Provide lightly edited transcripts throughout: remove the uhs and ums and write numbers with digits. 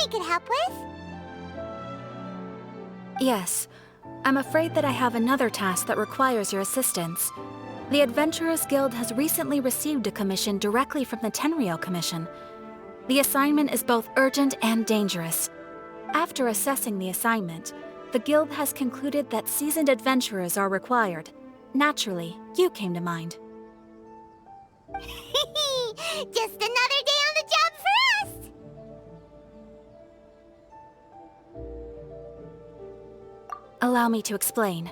we could help with? Yes. I'm afraid that I have another task that requires your assistance. The Adventurers Guild has recently received a commission directly from the Tenryou Commission. The assignment is both urgent and dangerous. After assessing the assignment, the Guild has concluded that seasoned adventurers are required. Naturally, you came to mind. Just another day on the job for us! Allow me to explain.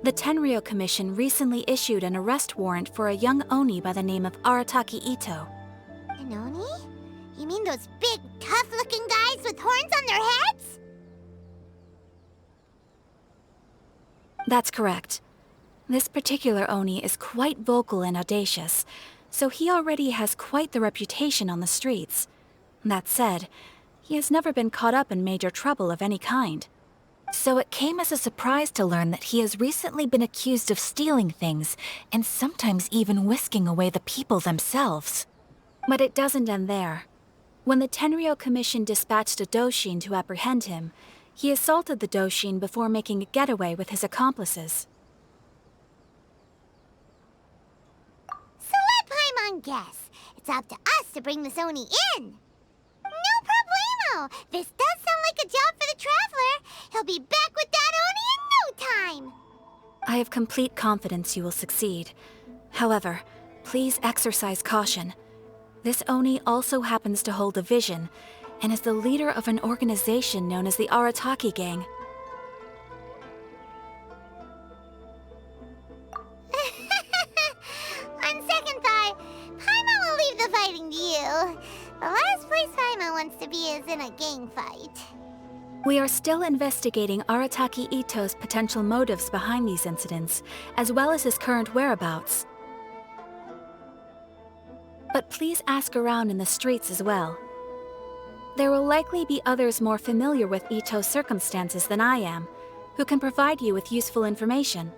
The Tenryou Commission recently issued an arrest warrant for a young Oni by the name of Arataki Itto. An Oni? You mean those big, tough-looking guys with horns on their heads? That's correct. This particular Oni is quite vocal and audacious, so he already has quite the reputation on the streets. That said, he has never been caught up in major trouble of any kind. So it came as a surprise to learn that he has recently been accused of stealing things, and sometimes even whisking away the people themselves. But it doesn't end there. When the Tenryou Commission dispatched a Doshin to apprehend him, he assaulted the Doshin before making a getaway with his accomplices. So let Paimon guess. It's up to us to bring this Oni in. No problemo! This does sound like a job for the Traveler. He'll be back with that Oni in no time! I have complete confidence you will succeed. However, please exercise caution. This Oni also happens to hold a vision, and is the leader of an organization known as the Arataki Gang. On second thought, Paimon will leave the fighting to you. The last place Paimon wants to be is in a gang fight. We are still investigating Arataki Itto's potential motives behind these incidents, as well as his current whereabouts. But please ask around in the streets as well. There will likely be others more familiar with Itto's circumstances than I am, who can provide you with useful information.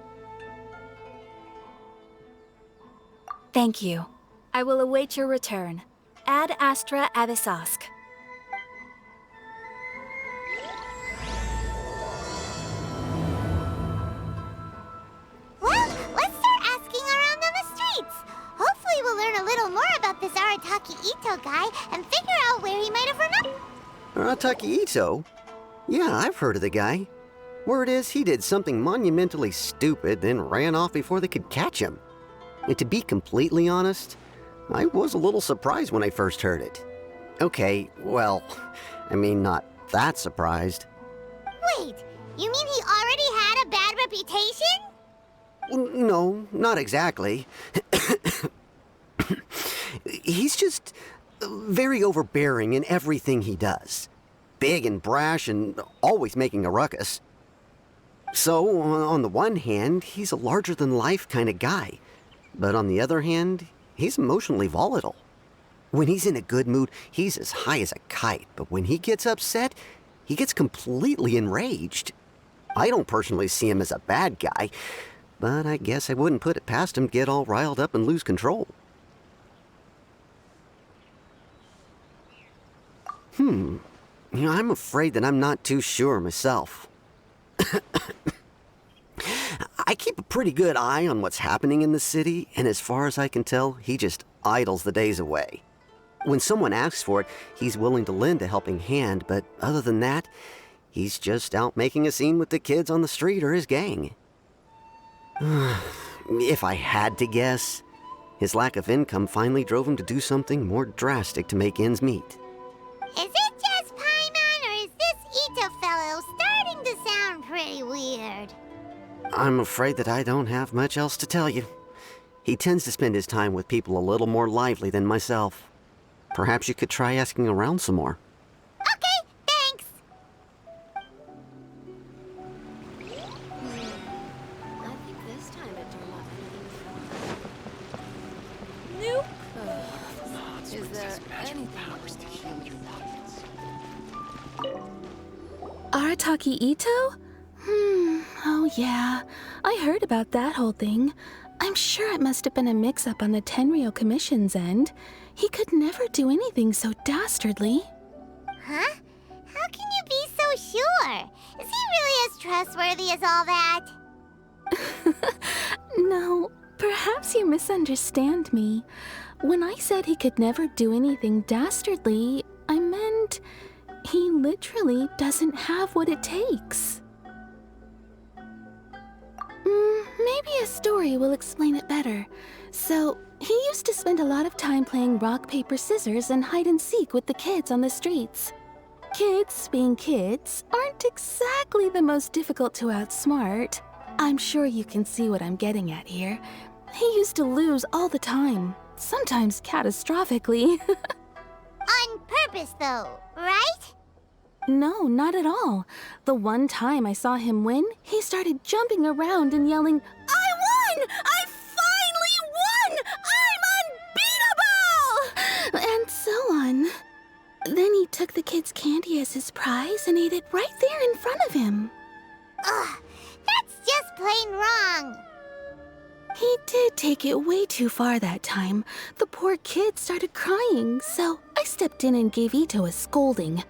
Thank you. I will await your return. Ad Astra Avisask. Well, let's start asking around on the streets. Hopefully we'll learn a little more about this Arataki Itto guy and figure out where he might have run up. Arataki Itto? Yeah, I've heard of the guy. Word is he did something monumentally stupid, then ran off before they could catch him. And to be completely honest, I was a little surprised when I first heard it. Okay, well, I mean, not that surprised. Wait, you mean he already had a bad reputation? No, not exactly. He's just very overbearing in everything he does. Big and brash and always making a ruckus. So, on the one hand, he's a larger-than-life kind of guy. But on the other hand, he's emotionally volatile. When he's in a good mood, he's as high as a kite. But when he gets upset, he gets completely enraged. I don't personally see him as a bad guy, but I guess I wouldn't put it past him to get all riled up and lose control. I'm afraid that I'm not too sure myself. I keep a pretty good eye on what's happening in the city, and as far as I can tell, he just idles the days away. When someone asks for it, he's willing to lend a helping hand, but other than that, he's just out making a scene with the kids on the street or his gang. If I had to guess, his lack of income finally drove him to do something more drastic to make ends meet. Is it just Paimon, or is this Itto fellow starting to sound pretty weird? I'm afraid that I don't have much else to tell you. He tends to spend his time with people a little more lively than myself. Perhaps you could try asking around some more. Okay, thanks! I think this time it turned out anything. Nope. Is there anything else to heal your pockets? Arataki Itto? Oh yeah. I heard about that whole thing. I'm sure it must have been a mix-up on the Tenryou Commission's end. He could never do anything so dastardly. Huh? trustworthy as all that. No, perhaps you misunderstand me. When I said he could never do anything dastardly, I meant he literally doesn't have what it takes. Maybe a story will explain it better. So, he used to spend a lot of time playing rock, paper, scissors and hide and seek with the kids on the streets. Kids, being kids, aren't exactly the most difficult to outsmart. I'm sure you can see what I'm getting at here. He used to lose all the time, sometimes catastrophically. On purpose, though, right? No, not at all. The one time I saw him win, he started jumping around and yelling, "I won! I finally won! I'm unbeatable!" And so on. Then he took the kid's candy as his prize and ate it right there in front of him. Ugh, that's just plain wrong. He did take it way too far that time. The poor kid started crying, so I stepped in and gave Itto a scolding.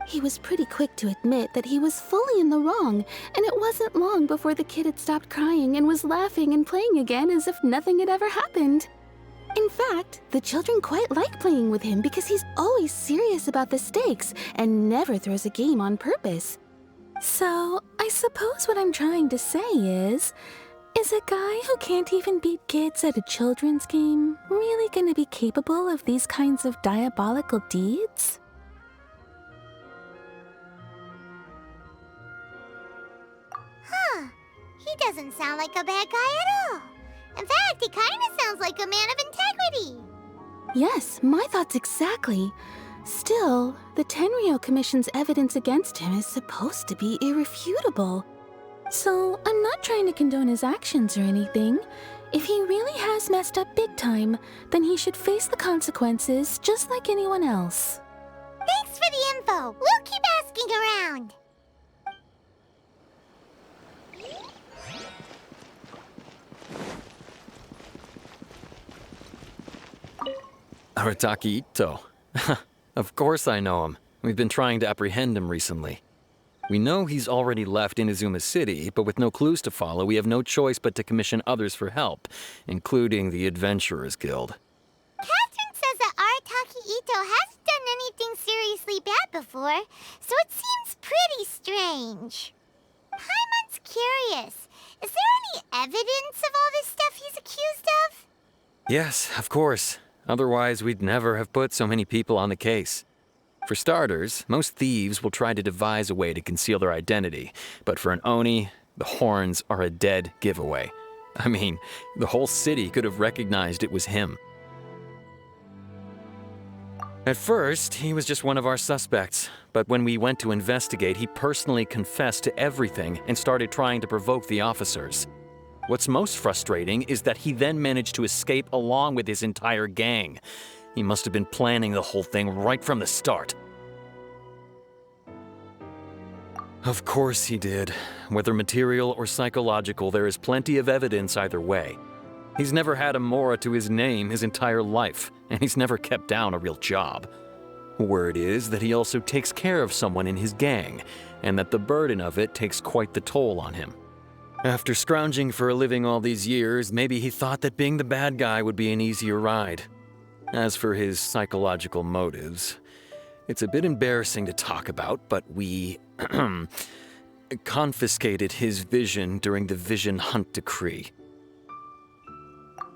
He was pretty quick to admit that he was fully in the wrong, and it wasn't long before the kid had stopped crying and was laughing and playing again as if nothing had ever happened. In fact, the children quite like playing with him because he's always serious about the stakes and never throws a game on purpose. So, I suppose what I'm trying to say is a guy who can't even beat kids at a children's game really gonna be capable of these kinds of diabolical deeds? Huh. He doesn't sound like a bad guy at all. In fact, he kind of sounds like a man of integrity. Yes, my thoughts exactly. Still, the Tenryou Commission's evidence against him is supposed to be irrefutable. So, I'm not trying to condone his actions or anything. If he really has messed up big time, then he should face the consequences just like anyone else. Thanks for the info. We'll keep asking around. Arataki Itto. Of course I know him. We've been trying to apprehend him recently. We know he's already left Inazuma City, but with no clues to follow, we have no choice but to commission others for help, including the Adventurers Guild. Catherine says that Arataki Itto hasn't done anything seriously bad before, so it seems pretty strange. Paimon's curious. Is there any evidence of all this stuff he's accused of? Yes, of course. Otherwise, we'd never have put so many people on the case. For starters, most thieves will try to devise a way to conceal their identity, but for an Oni, the horns are a dead giveaway. I mean, the whole city could have recognized it was him. At first, he was just one of our suspects, but when we went to investigate, he personally confessed to everything and started trying to provoke the officers. What's most frustrating is that he then managed to escape along with his entire gang. He must have been planning the whole thing right from the start. Of course he did. Whether material or psychological, there is plenty of evidence either way. He's never had a Mora to his name his entire life, and he's never kept down a real job. Word is that he also takes care of someone in his gang, and that the burden of it takes quite the toll on him. After scrounging for a living all these years, maybe he thought that being the bad guy would be an easier ride. As for his psychological motives, it's a bit embarrassing to talk about, but we confiscated his vision during the Vision Hunt Decree.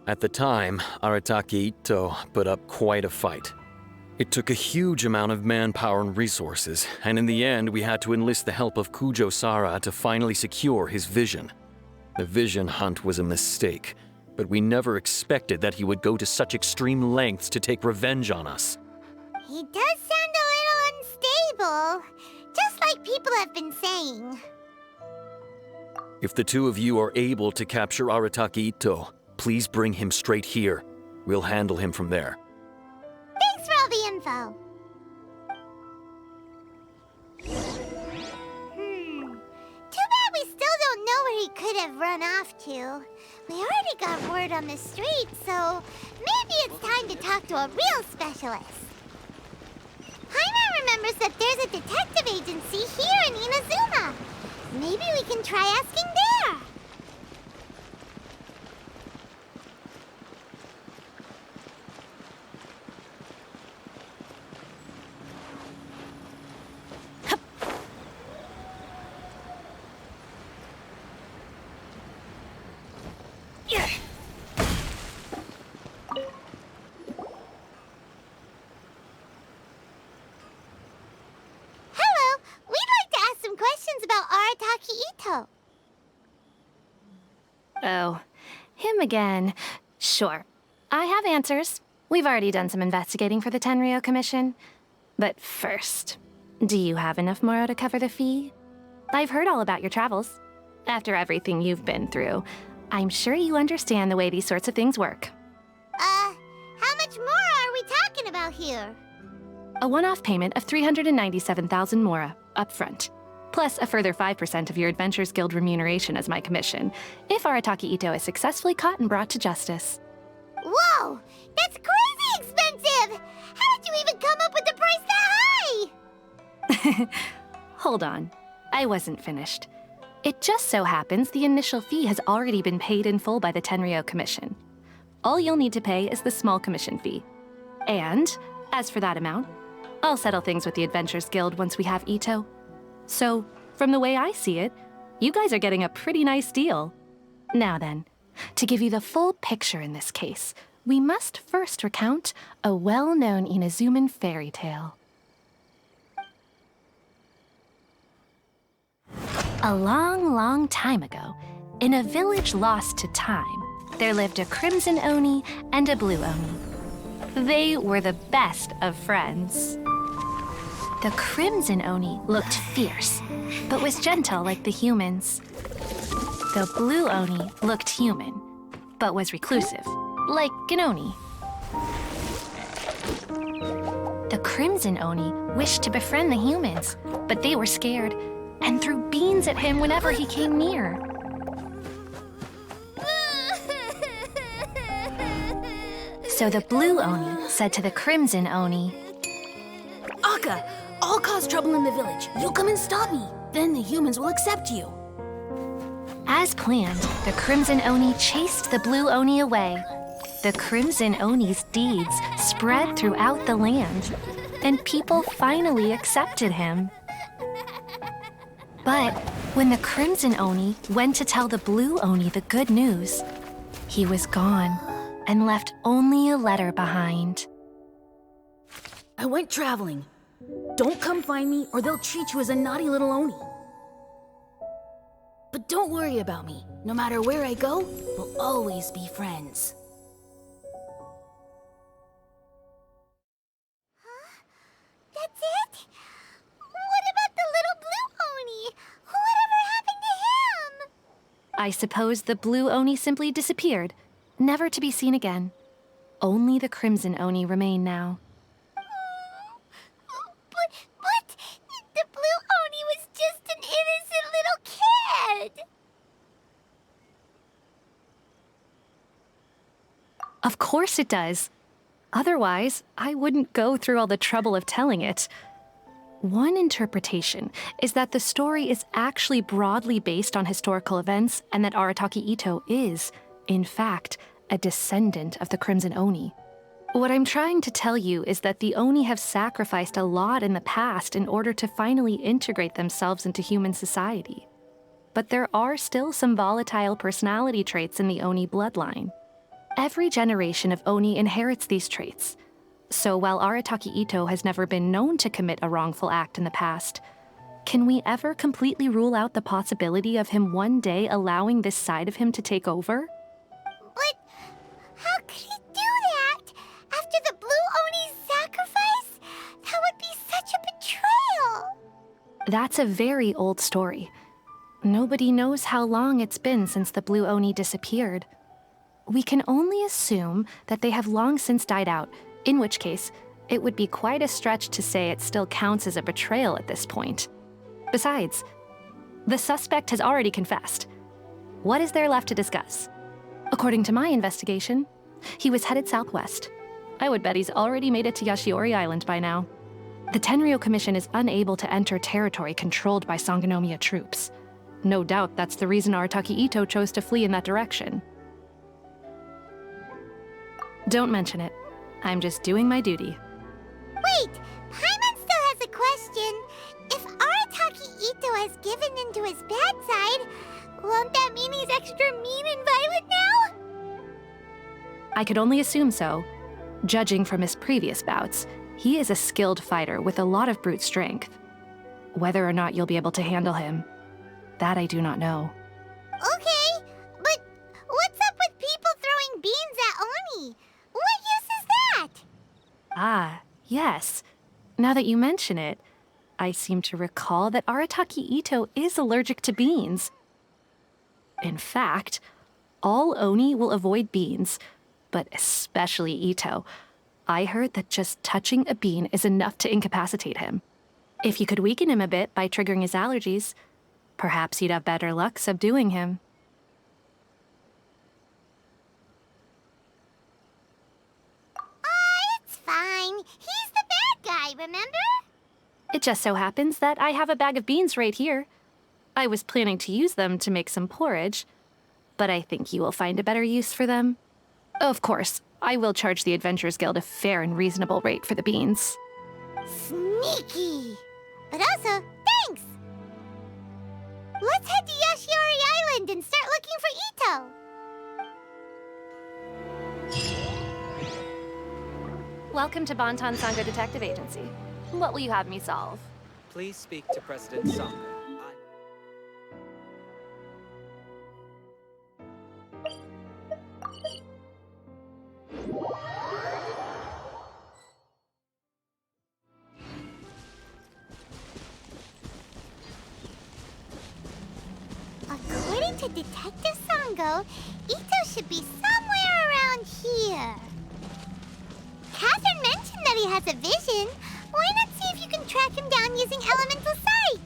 At the time, Arataki Itto put up quite a fight. It took a huge amount of manpower and resources, and in the end we had to enlist the help of Kujo-Sara to finally secure his vision. The Vision Hunt was a mistake, but we never expected that he would go to such extreme lengths to take revenge on us. He does sound a little unstable, just like people have been saying. If the two of you are able to capture Arataki Itto, please bring him straight here. We'll handle him from there. Thanks for all the info. Too bad we still don't know where he could have run off to. We already got word on the street, so maybe it's time to talk to a real specialist. Paimon remembers that there's a detective agency here in Inazuma. Maybe we can try asking there. Hello, we'd like to ask some questions about Arataki Itto. Oh, him again. Sure. I have answers. We've already done some investigating for the Tenryo Commission. But first, do you have enough Moro to cover the fee? I've heard all about your travels. After everything you've been through, I'm sure you understand the way these sorts of things work. How much more are we talking about here? A one-off payment of 397,000 Mora, up front. Plus a further 5% of your Adventures Guild remuneration as my commission, if Arataki Itto is successfully caught and brought to justice. Whoa! That's crazy expensive! How did you even come up with the price that high? Hold on. I wasn't finished. It just so happens the initial fee has already been paid in full by the Tenryo Commission. All you'll need to pay is the small commission fee. And, as for that amount, I'll settle things with the Adventures Guild once we have Itto. So, from the way I see it, you guys are getting a pretty nice deal. Now then, to give you the full picture in this case, we must first recount a well-known Inazuman fairy tale. A long, long time ago, in a village lost to time, there lived a crimson Oni and a blue Oni. They were the best of friends. The crimson Oni looked fierce, but was gentle like the humans. The blue Oni looked human, but was reclusive, like an Oni. The crimson Oni wished to befriend the humans, but they were scared and threw beans at him whenever he came near. So the blue Oni said to the crimson Oni, Akka, I'll cause trouble in the village. You come and stop me. Then the humans will accept you. As planned, the crimson Oni chased the blue Oni away. The crimson Oni's deeds spread throughout the land, and people finally accepted him. But when the crimson Oni went to tell the blue Oni the good news, he was gone and left only a letter behind. I went traveling. Don't come find me or they'll treat you as a naughty little Oni. But don't worry about me. No matter where I go, we'll always be friends. That's it? What about the little blue Oni? Whatever happened to him? I suppose the blue Oni simply disappeared, never to be seen again. Only the crimson Oni remain now. But the blue Oni was just an innocent little kid. Of course it does. Otherwise, I wouldn't go through all the trouble of telling it. One interpretation is that the story is actually broadly based on historical events and that Arataki Itto is, in fact, a descendant of the Crimson Oni. What I'm trying to tell you is that the Oni have sacrificed a lot in the past in order to finally integrate themselves into human society. But there are still some volatile personality traits in the Oni bloodline. Every generation of Oni inherits these traits. So while Arataki Itto has never been known to commit a wrongful act in the past, can we ever completely rule out the possibility of him one day allowing this side of him to take over? But how could he do that? After the blue Oni's sacrifice? That would be such a betrayal. That's a very old story. Nobody knows how long it's been since the blue Oni disappeared. We can only assume that they have long since died out, in which case, it would be quite a stretch to say it still counts as a betrayal at this point. Besides, the suspect has already confessed. What is there left to discuss? According to my investigation, he was headed southwest. I would bet he's already made it to Yashiori Island by now. The Tenryo Commission is unable to enter territory controlled by Sangonomiya troops. No doubt that's the reason Arataki Itto chose to flee in that direction. Don't mention it. I'm just doing my duty. Wait, Paimon still has a question. If Arataki Itto has given into his bad side, won't that mean he's extra mean and violent now? I could only assume so. Judging from his previous bouts, he is a skilled fighter with a lot of brute strength. Whether or not you'll be able to handle him, that I do not know. Okay, but what's up with people throwing beans at Oni? What use is that? Ah, yes. Now that you mention it, I seem to recall that Arataki Itto is allergic to beans. In fact, all Oni will avoid beans, but especially Itto. I heard that just touching a bean is enough to incapacitate him. If you could weaken him a bit by triggering his allergies, perhaps you'd have better luck subduing him. It's fine. He's the bad guy, remember? It just so happens that I have a bag of beans right here. I was planning to use them to make some porridge, but I think you will find a better use for them. Of course, I will charge the Adventurers Guild a fair and reasonable rate for the beans. Sneaky. But also, thanks! Let's head to Yashiori Island and start looking for Itto. Welcome to Bonton Sangha Detective Agency. What will you have me solve? Please speak to President Sangha. According to Detective Sango, Itto should be somewhere around here. Catherine mentioned that he has a vision. Why not see if you can track him down using elemental sight?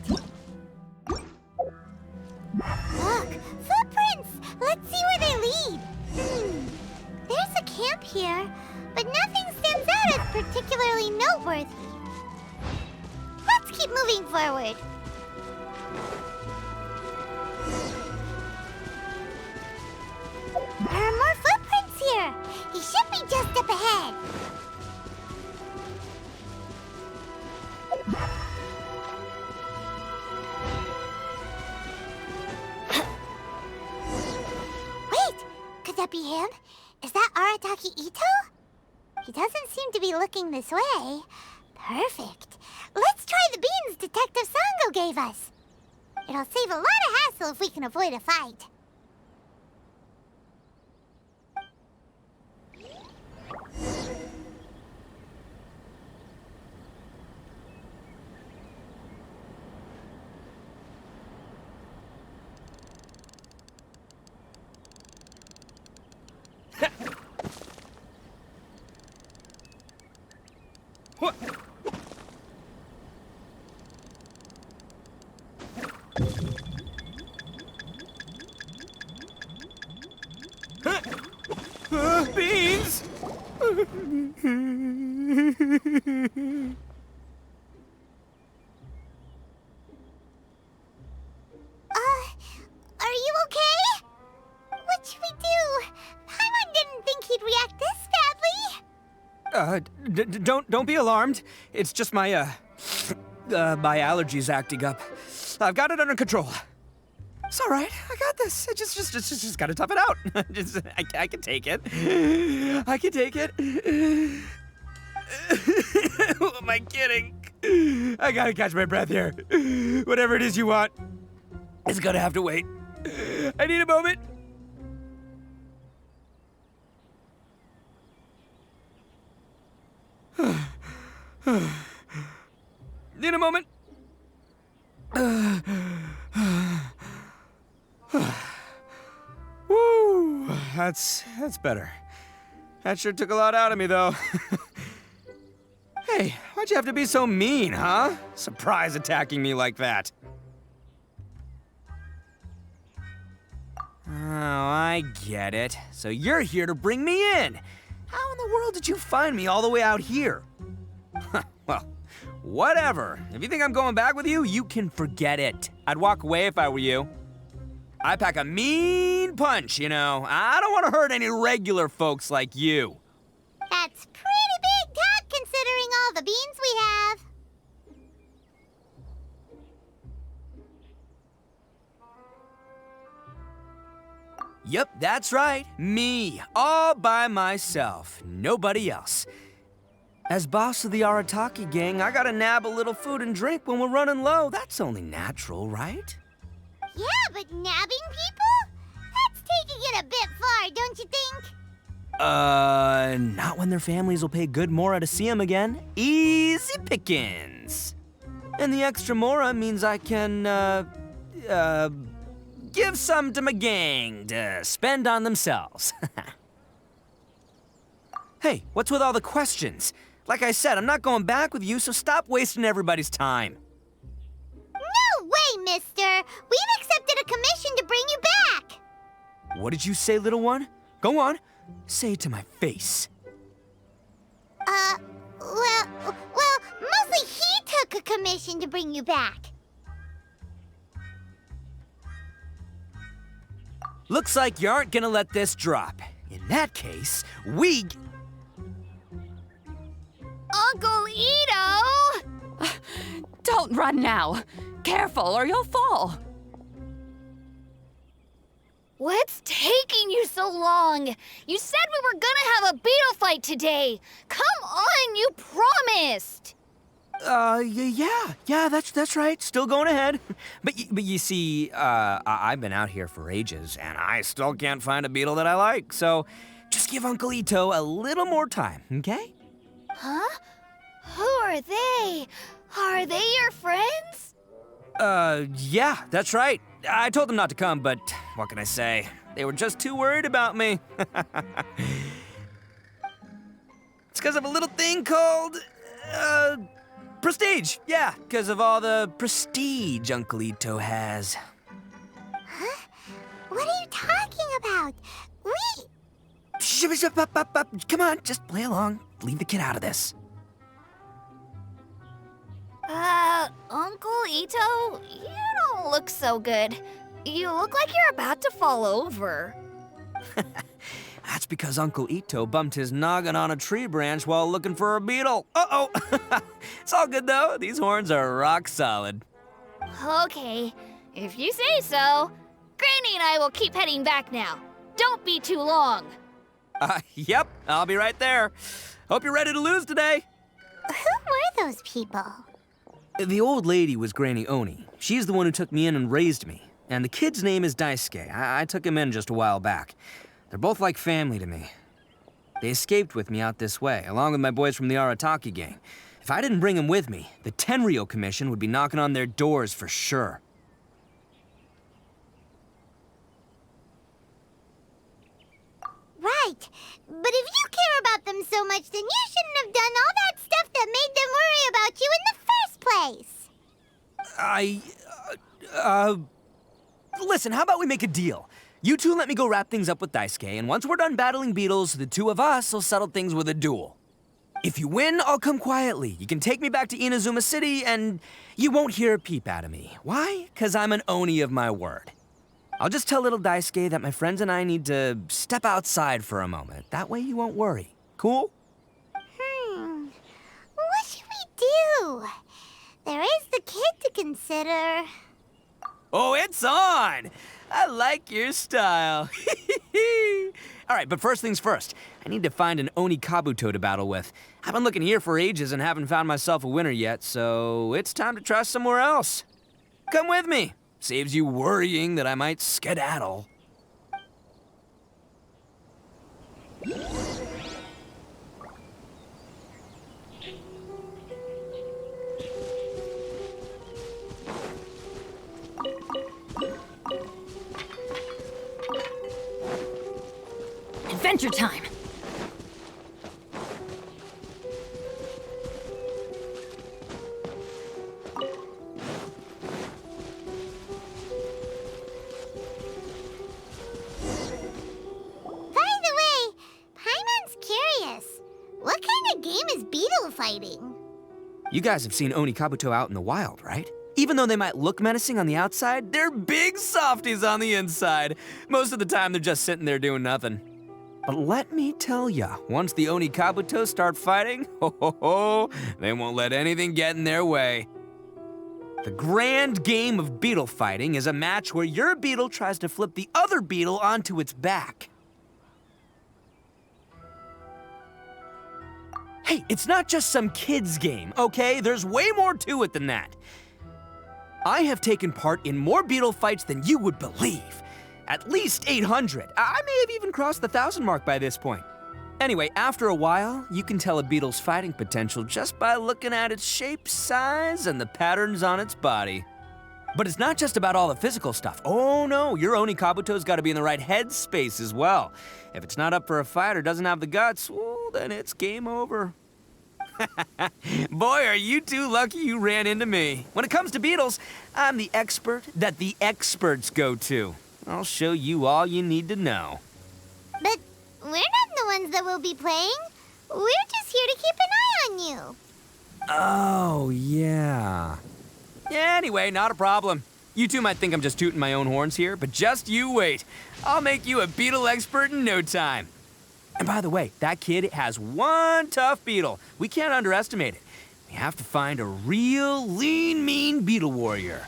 Look, footprints! Let's see where they lead. There's a camp here, but nothing stands out as particularly noteworthy. Let's keep moving forward. There are more footprints here. He should be just up ahead. Wait, could that be him? Is that Arataki Itto? He doesn't seem to be looking this way. Perfect. Let's try the beans Detective Sango gave us. It'll save a lot of hassle if we can avoid a fight. Beans! Are you okay? What should we do? Paimon didn't think he'd react this badly. Don't be alarmed. It's just my my allergies acting up. I've got it under control. It's all right. I got this. I just gotta tough it out. I can take it. I can take it. Who am I kidding? I gotta catch my breath here. Whatever it is you want, it's gonna have to wait. I need a moment. Need a moment. Woo, that's better. That sure took a lot out of me, though. Hey, why'd you have to be so mean, huh? Surprise attacking me like that. Oh, I get it. So you're here to bring me in. How in the world did you find me all the way out here? Well, whatever. If you think I'm going back with you, you can forget it. I'd walk away if I were you. I pack a mean punch, you know. I don't want to hurt any regular folks like you. That's pretty big talk considering all the beans we have. Yep, that's right. Me, all by myself. Nobody else. As boss of the Arataki gang, I gotta nab a little food and drink when we're running low. That's only natural, right? Yeah, but nabbing people? That's taking it a bit far, don't you think? Not when their families will pay good mora to see them again. Easy pickings. And the extra mora means I can, give some to my gang to spend on themselves. Hey, what's with all the questions? Like I said, I'm not going back with you, so stop wasting everybody's time. No way, mister! We've accepted a commission to bring you back! What did you say, little one? Go on. Say it to my face. Well, mostly he took a commission to bring you back. Looks like you aren't gonna let this drop. In that case, we... Uncle Ito! Don't run now. Careful or you'll fall. What's taking you so long? You said we were gonna have a beetle fight today. Come on, you promised. Yeah, that's right. Still going ahead. But you see, I've been out here for ages, and I still can't find a beetle that I like. So just give Uncle Ito a little more time, okay? Huh? Who are they? Are they your friends? Yeah, that's right. I told them not to come, but what can I say? They were just too worried about me. It's because of a little thing called, prestige. Yeah, because of all the prestige Uncle Ito has. Huh? What are you talking about? Come on, just play along. Leave the kid out of this. Uncle Ito, you don't look so good. You look like you're about to fall over. That's because Uncle Ito bumped his noggin on a tree branch while looking for a beetle. Uh-oh. It's all good, though. These horns are rock solid. Okay, if you say so. Granny and I will keep heading back now. Don't be too long. Yep, I'll be right there. Hope you're ready to lose today. Who were those people? The old lady was Granny Oni. She's the one who took me in and raised me. And the kid's name is Daisuke. I took him in just a while back. They're both like family to me. They escaped with me out this way, along with my boys from the Arataki gang. If I didn't bring them with me, the Tenryou Commission would be knocking on their doors for sure. Right. But if you care about them so much, then you shouldn't have done all that stuff that made them worry about you in the first place. Listen, how about we make a deal? You two let me go wrap things up with Daisuke, and once we're done battling beetles, the two of us will settle things with a duel. If you win, I'll come quietly. You can take me back to Inazuma City, and you won't hear a peep out of me. Why? 'Cause I'm an Oni of my word. I'll just tell little Daisuke that my friends and I need to step outside for a moment. That way you won't worry. Cool? What should we do? There is the kid to consider. Oh, it's on! I like your style. All right, but first things first. I need to find an Oni Kabuto to battle with. I've been looking here for ages and haven't found myself a winner yet, so it's time to try somewhere else. Come with me. Saves you worrying that I might skedaddle. Adventure time! What kind of game is beetle fighting? You guys have seen Oni Kabuto out in the wild, right? Even though they might look menacing on the outside, they're big softies on the inside. Most of the time, they're just sitting there doing nothing. But let me tell ya, once the Oni Kabuto start fighting, they won't let anything get in their way. The grand game of beetle fighting is a match where your beetle tries to flip the other beetle onto its back. Hey, it's not just some kid's game, okay? There's way more to it than that. I have taken part in more beetle fights than you would believe. At least 800. I may have even crossed the 1,000 mark by this point. Anyway, after a while, you can tell a beetle's fighting potential just by looking at its shape, size, and the patterns on its body. But it's not just about all the physical stuff. Oh no, your Oni Kabuto's gotta be in the right headspace as well. If it's not up for a fight or doesn't have the guts, well, then it's game over. Boy, are you two lucky you ran into me. When it comes to beetles, I'm the expert that the experts go to. I'll show you all you need to know. But we're not the ones that will be playing. We're just here to keep an eye on you. Oh, yeah. Anyway, not a problem. You two might think I'm just tooting my own horns here, but just you wait. I'll make you a beetle expert in no time. And by the way, that kid has one tough beetle. We can't underestimate it. We have to find a real lean, mean beetle warrior.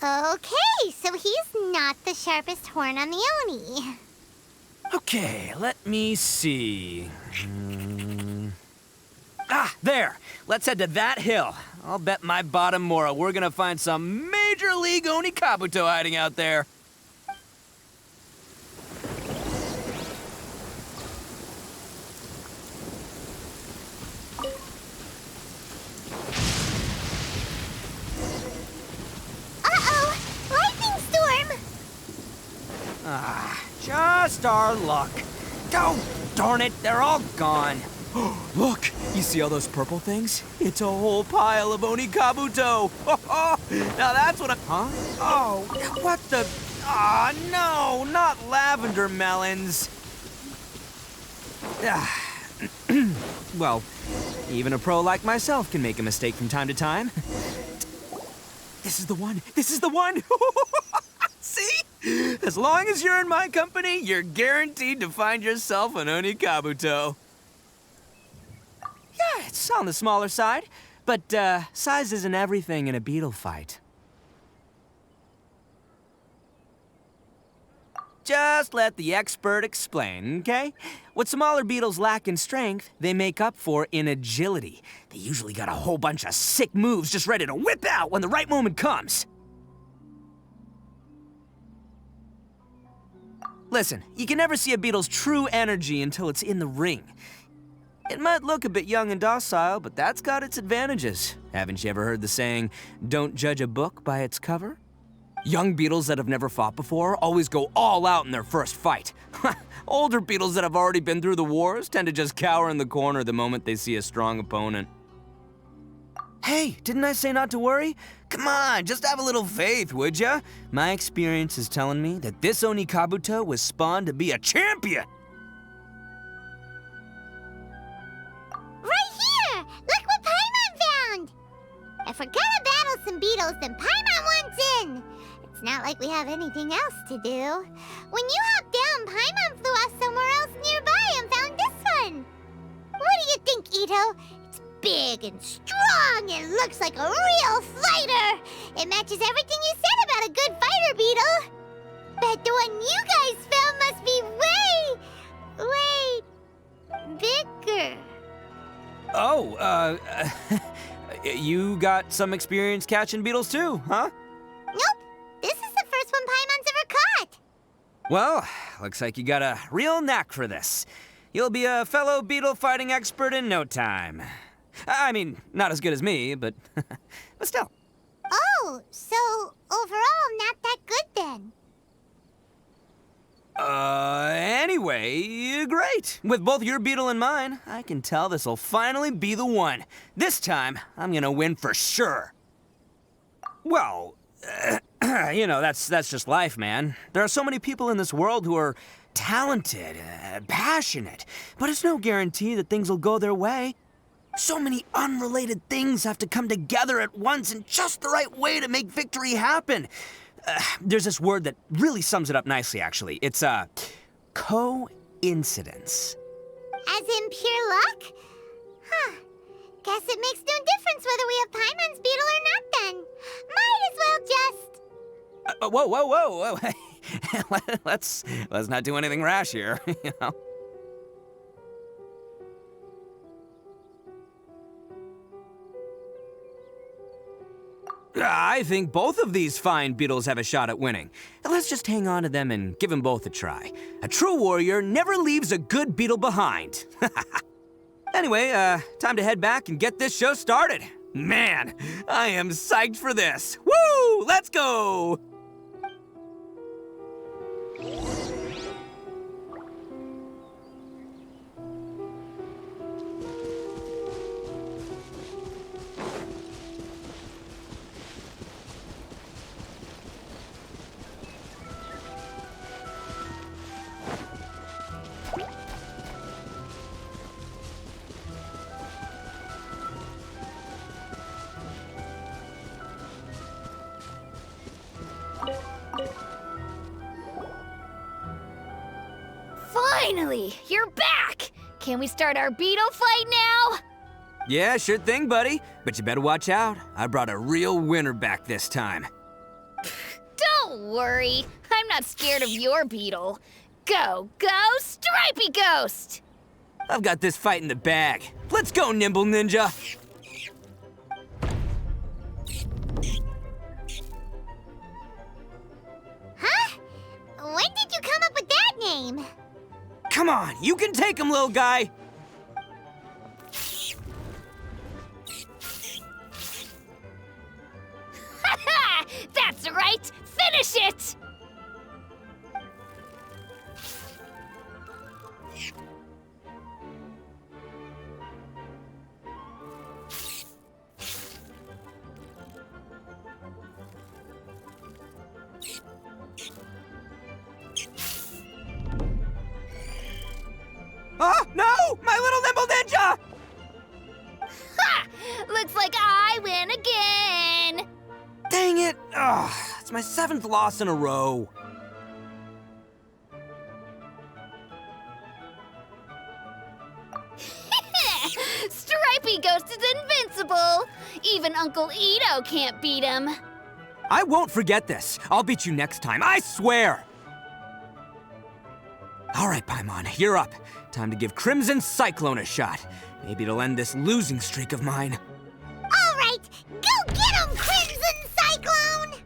Okay, so he's not the sharpest horn on the Oni. Okay, let me see. Ah, there. Let's head to that hill. I'll bet my bottom Mora we're gonna find some major league Oni Kabuto hiding out there. Uh-oh! Lightning storm! Ah, just our luck. Oh, darn it, they're all gone. Look, you see all those purple things? It's a whole pile of Oni Kabuto. Now that's what Huh? Oh, what the... Ah, no, not lavender melons. Well, even a pro like myself can make a mistake from time to time. This is the one. This is the one. See? As long as you're in my company, you're guaranteed to find yourself an Oni Kabuto. Yeah, it's on the smaller side, but size isn't everything in a beetle fight. Just let the expert explain, okay? What smaller beetles lack in strength, they make up for in agility. They usually got a whole bunch of sick moves just ready to whip out when the right moment comes. Listen, you can never see a beetle's true energy until it's in the ring. It might look a bit young and docile, but that's got its advantages. Haven't you ever heard the saying, don't judge a book by its cover? Young beetles that have never fought before always go all out in their first fight. Older beetles that have already been through the wars tend to just cower in the corner the moment they see a strong opponent. Hey, didn't I say not to worry? Come on, just have a little faith, would ya? My experience is telling me that this Oni Kabuto was spawned to be a champion. Right here! Look what Paimon found! If we're gonna battle some beetles, then Paimon wants in! It's not like we have anything else to do. When you hopped down, Paimon flew off somewhere else nearby and found this one! What do you think, Ito? It's big and strong and looks like a real fighter! It matches everything you said about a good fighter beetle! Bet the one you guys found must be way bigger. Oh, you got some experience catching beetles too, huh? Nope. This is the first one Paimon's ever caught. Well, looks like you got a real knack for this. You'll be a fellow beetle fighting expert in no time. I mean, not as good as me, but but still. Oh, so overall not that good then. Anyway, great. With both your beetle and mine, I can tell this'll finally be the one. This time, I'm gonna win for sure. Well, you know, that's just life, man. There are so many people in this world who are talented, passionate, but it's no guarantee that things will go their way. So many unrelated things have to come together at once in just the right way to make victory happen. There's this word that really sums it up nicely, actually. It's, coincidence. As in pure luck? Huh. Guess it makes no difference whether we have Paimon's beetle or not then. Might as well just... Whoa. let's not do anything rash here, you know? I think both of these fine beetles have a shot at winning. Let's just hang on to them and give them both a try. A true warrior never leaves a good beetle behind. Anyway, time to head back and get this show started. Man, I am psyched for this. Woo! Let's go! Finally, you're back! Can we start our beetle fight now? Yeah, sure thing, buddy. But you better watch out. I brought a real winner back this time. Don't worry, I'm not scared of your beetle. Go, Stripey Ghost! I've got this fight in the bag. Let's go, Nimble Ninja! Huh? When did you come up with that name? Come on, you can take him, little guy! Ha! That's right! Finish it! Oh, no! My little Nimble Ninja! Ha! Looks like I win again! Dang it! Ugh, it's my 7th loss in a row. Stripey Ghost is invincible! Even Uncle Ito can't beat him. I won't forget this. I'll beat you next time, I swear! All right, Paimon, you're up. Time to give Crimson Cyclone a shot. Maybe it'll end this losing streak of mine. All right, go get him, Crimson Cyclone!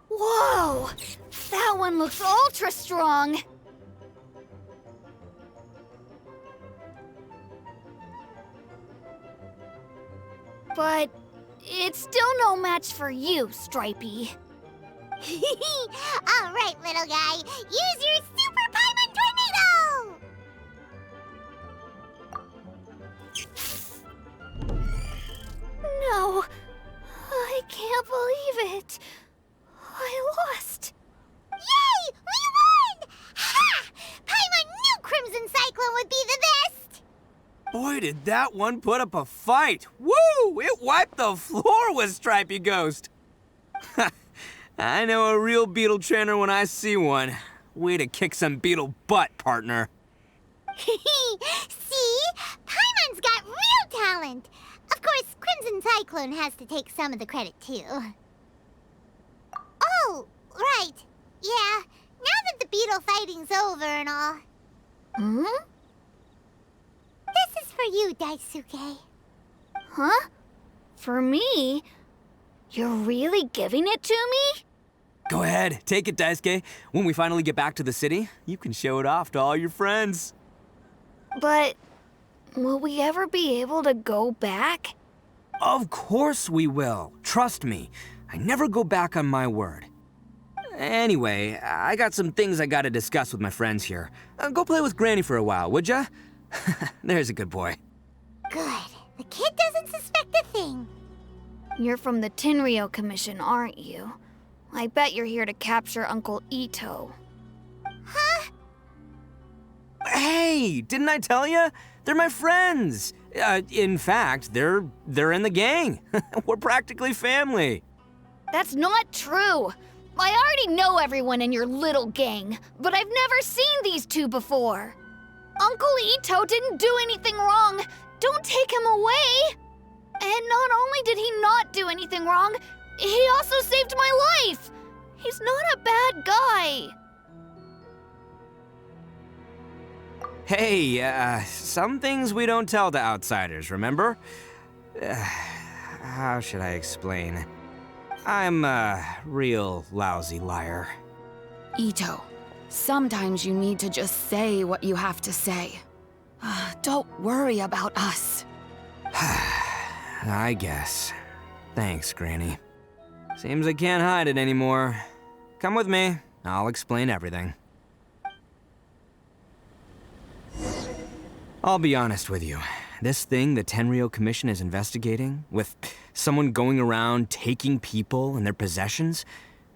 Whoa! That one looks ultra strong! But it's still no match for you, Stripey. All right, little guy, use your Super Paimon Tornado! No, I can't believe it. I lost. Yay! We won! Ha! Paimon knew Crimson Cyclone would be the best! Boy, did that one put up a fight. Woo! It wiped the floor with Stripey Ghost. I know a real beetle trainer when I see one. Way to kick some beetle butt, partner. See? Paimon's got real talent. Of course, Crimson Cyclone has to take some of the credit, too. Oh, right. Yeah, now that the beetle fighting's over and all. Hmm? This is for you, Daisuke. Huh? For me? You're really giving it to me? Go ahead, take it, Daisuke. When we finally get back to the city, you can show it off to all your friends. But will we ever be able to go back? Of course we will. Trust me. I never go back on my word. Anyway, I got some things I gotta discuss with my friends here. Go play with Granny for a while, would ya? There's a good boy. Good. The kid doesn't suspect a thing. You're from the Tenryo Commission, aren't you? I bet you're here to capture Uncle Ito. Huh? Hey, Hey, didn't I tell you? They're my friends. In fact, they're in the gang. We're practically family. That's not true. I already know everyone in your little gang, but I've never seen these two before. Uncle Ito didn't do anything wrong. Don't take him away. And not only did he not do anything wrong, he also saved my life. He's not a bad guy. Hey, some things we don't tell to outsiders, remember? How should I explain? I'm a real lousy liar. Ito, sometimes you need to just say what you have to say. Don't worry about us. I guess. Thanks, Granny. Seems I can't hide it anymore. Come with me. I'll explain everything. I'll be honest with you. This thing the Tenryou Commission is investigating, with someone going around taking people and their possessions,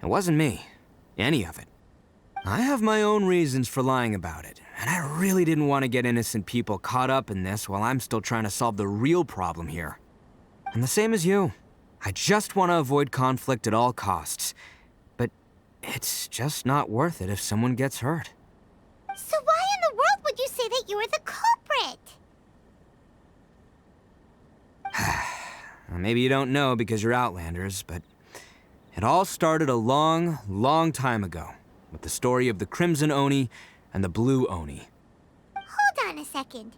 it wasn't me. Any of it. I have my own reasons for lying about it, and I really didn't want to get innocent people caught up in this while I'm still trying to solve the real problem here. I'm the same as you. I just want to avoid conflict at all costs. But it's just not worth it if someone gets hurt. So why in the world would you say that you were the culprit? Maybe you don't know because you're Outlanders, but it all started a long, long time ago with the story of the Crimson Oni and the Blue Oni. Hold on a second.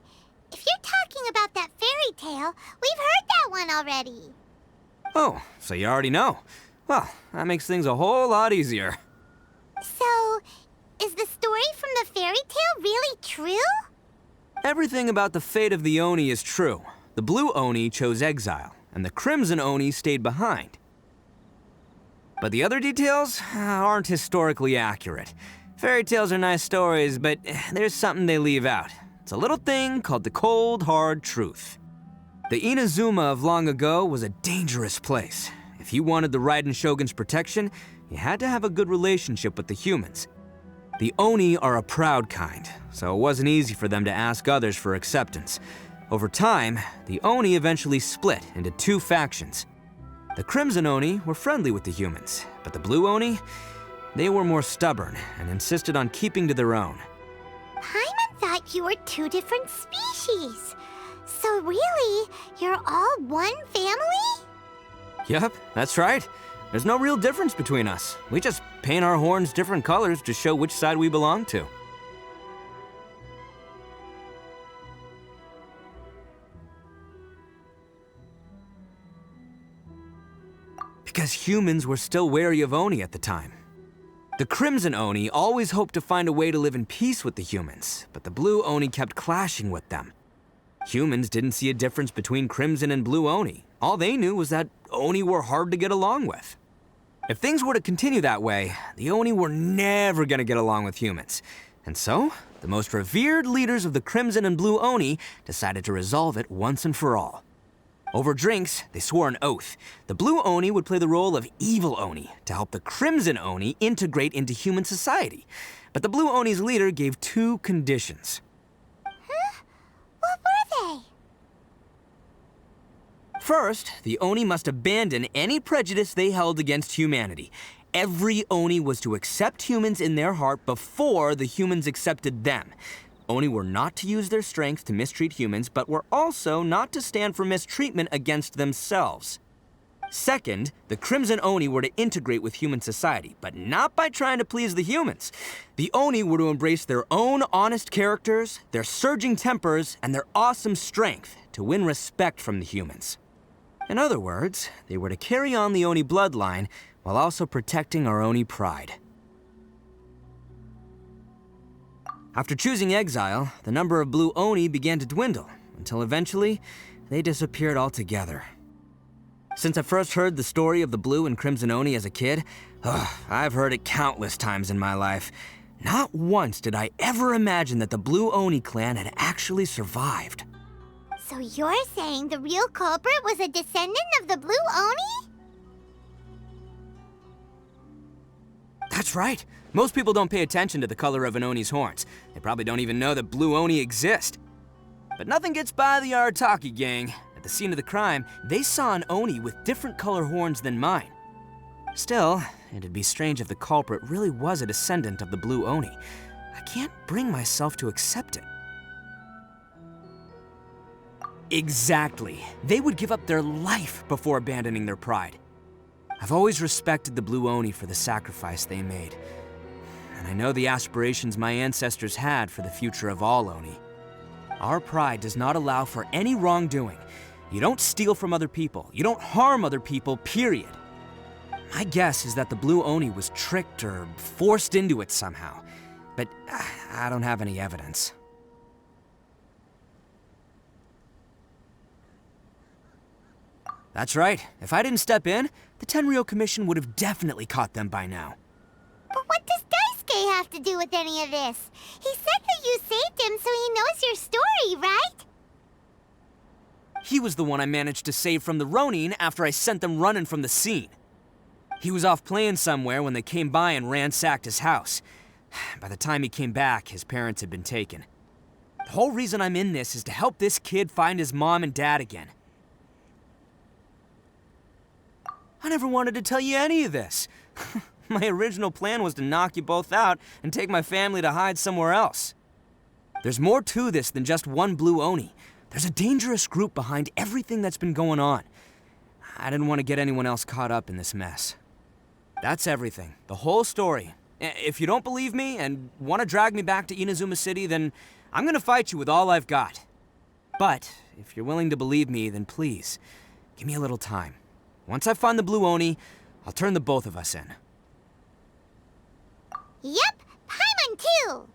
If you're talking about that fairy tale, we've heard that one already. Oh, so you already know. Well, that makes things a whole lot easier. So, is the story from the fairy tale really true? Everything about the fate of the Oni is true. The Blue Oni chose exile, and the Crimson Oni stayed behind. But the other details aren't historically accurate. Fairy tales are nice stories, but there's something they leave out. It's a little thing called the cold, hard truth. The Inazuma of long ago was a dangerous place. If you wanted the Raiden Shogun's protection, you had to have a good relationship with the humans. The Oni are a proud kind, so it wasn't easy for them to ask others for acceptance. Over time, the Oni eventually split into two factions. The Crimson Oni were friendly with the humans, but the Blue Oni, they were more stubborn and insisted on keeping to their own. Paimon thought you were two different species. So really, you're all one family? Yep, that's right. There's no real difference between us. We just paint our horns different colors to show which side we belong to. Because humans were still wary of Oni at the time. The Crimson Oni always hoped to find a way to live in peace with the humans, but the Blue Oni kept clashing with them. Humans didn't see a difference between Crimson and Blue Oni. All they knew was that Oni were hard to get along with. If things were to continue that way, the Oni were never gonna get along with humans. And so, the most revered leaders of the Crimson and Blue Oni decided to resolve it once and for all. Over drinks, they swore an oath. The Blue Oni would play the role of evil Oni to help the Crimson Oni integrate into human society. But the Blue Oni's leader gave two conditions. Huh? What were they? First, the Oni must abandon any prejudice they held against humanity. Every Oni was to accept humans in their heart before the humans accepted them. Oni were not to use their strength to mistreat humans, but were also not to stand for mistreatment against themselves. Second, the Crimson Oni were to integrate with human society, but not by trying to please the humans. The Oni were to embrace their own honest characters, their surging tempers, and their awesome strength to win respect from the humans. In other words, they were to carry on the Oni bloodline while also protecting our Oni pride. After choosing exile, the number of Blue Oni began to dwindle, until eventually, they disappeared altogether. Since I first heard the story of the Blue and Crimson Oni as a kid, I've heard it countless times in my life. Not once did I ever imagine that the Blue Oni clan had actually survived. So you're saying the real culprit was a descendant of the Blue Oni? That's right. Most people don't pay attention to the color of an Oni's horns. They probably don't even know that blue Oni exist. But nothing gets by the Arataki gang. At the scene of the crime, they saw an Oni with different color horns than mine. Still, it'd be strange if the culprit really was a descendant of the blue Oni. I can't bring myself to accept it. Exactly. They would give up their life before abandoning their pride. I've always respected the blue Oni for the sacrifice they made. And I know the aspirations my ancestors had for the future of all Oni. Our pride does not allow for any wrongdoing. You don't steal from other people. You don't harm other people, period. My guess is that the blue Oni was tricked or forced into it somehow. But I don't have any evidence. That's right. If I didn't step in, the Tenryou Commission would have definitely caught them by now. But what does Daisuke have to do with any of this? He said that you saved him so he knows your story, right? He was the one I managed to save from the Ronin after I sent them running from the scene. He was off playing somewhere when they came by and ransacked his house. By the time he came back, his parents had been taken. The whole reason I'm in this is to help this kid find his mom and dad again. I never wanted to tell you any of this. My original plan was to knock you both out and take my family to hide somewhere else. There's more to this than just one blue Oni. There's a dangerous group behind everything that's been going on. I didn't want to get anyone else caught up in this mess. That's everything, the whole story. If you don't believe me and want to drag me back to Inazuma City, then I'm gonna fight you with all I've got. But if you're willing to believe me, then please, give me a little time. Once I find the blue Oni, I'll turn the both of us in. Yep, Paimon too!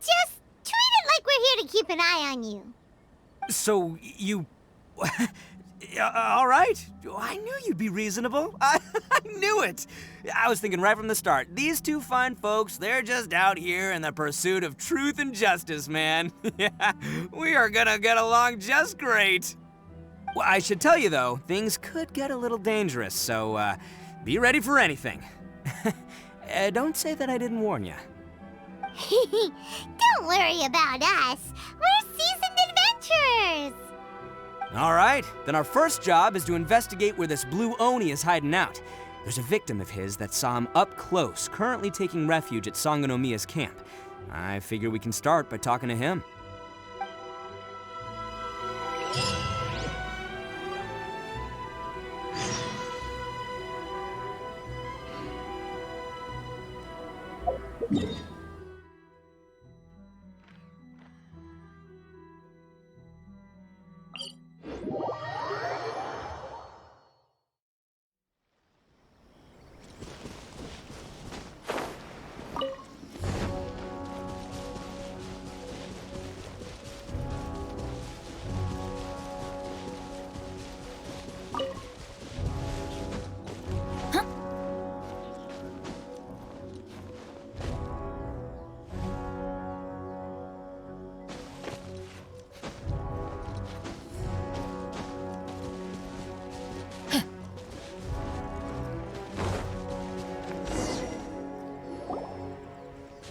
Just treat it like we're here to keep an eye on you. So, you... all right. I knew you'd be reasonable. I knew it. I was thinking right from the start, these two fine folks, they're just out here in the pursuit of truth and justice, man. Yeah, we are gonna get along just great. Well, I should tell you, though, things could get a little dangerous, so be ready for anything. Don't say that I didn't warn you. Don't worry about us. We're seasoned adventurers. All right, then our first job is to investigate where this blue Oni is hiding out. There's a victim of his that saw him up close, currently taking refuge at Sangonomiya's camp. I figure we can start by talking to him.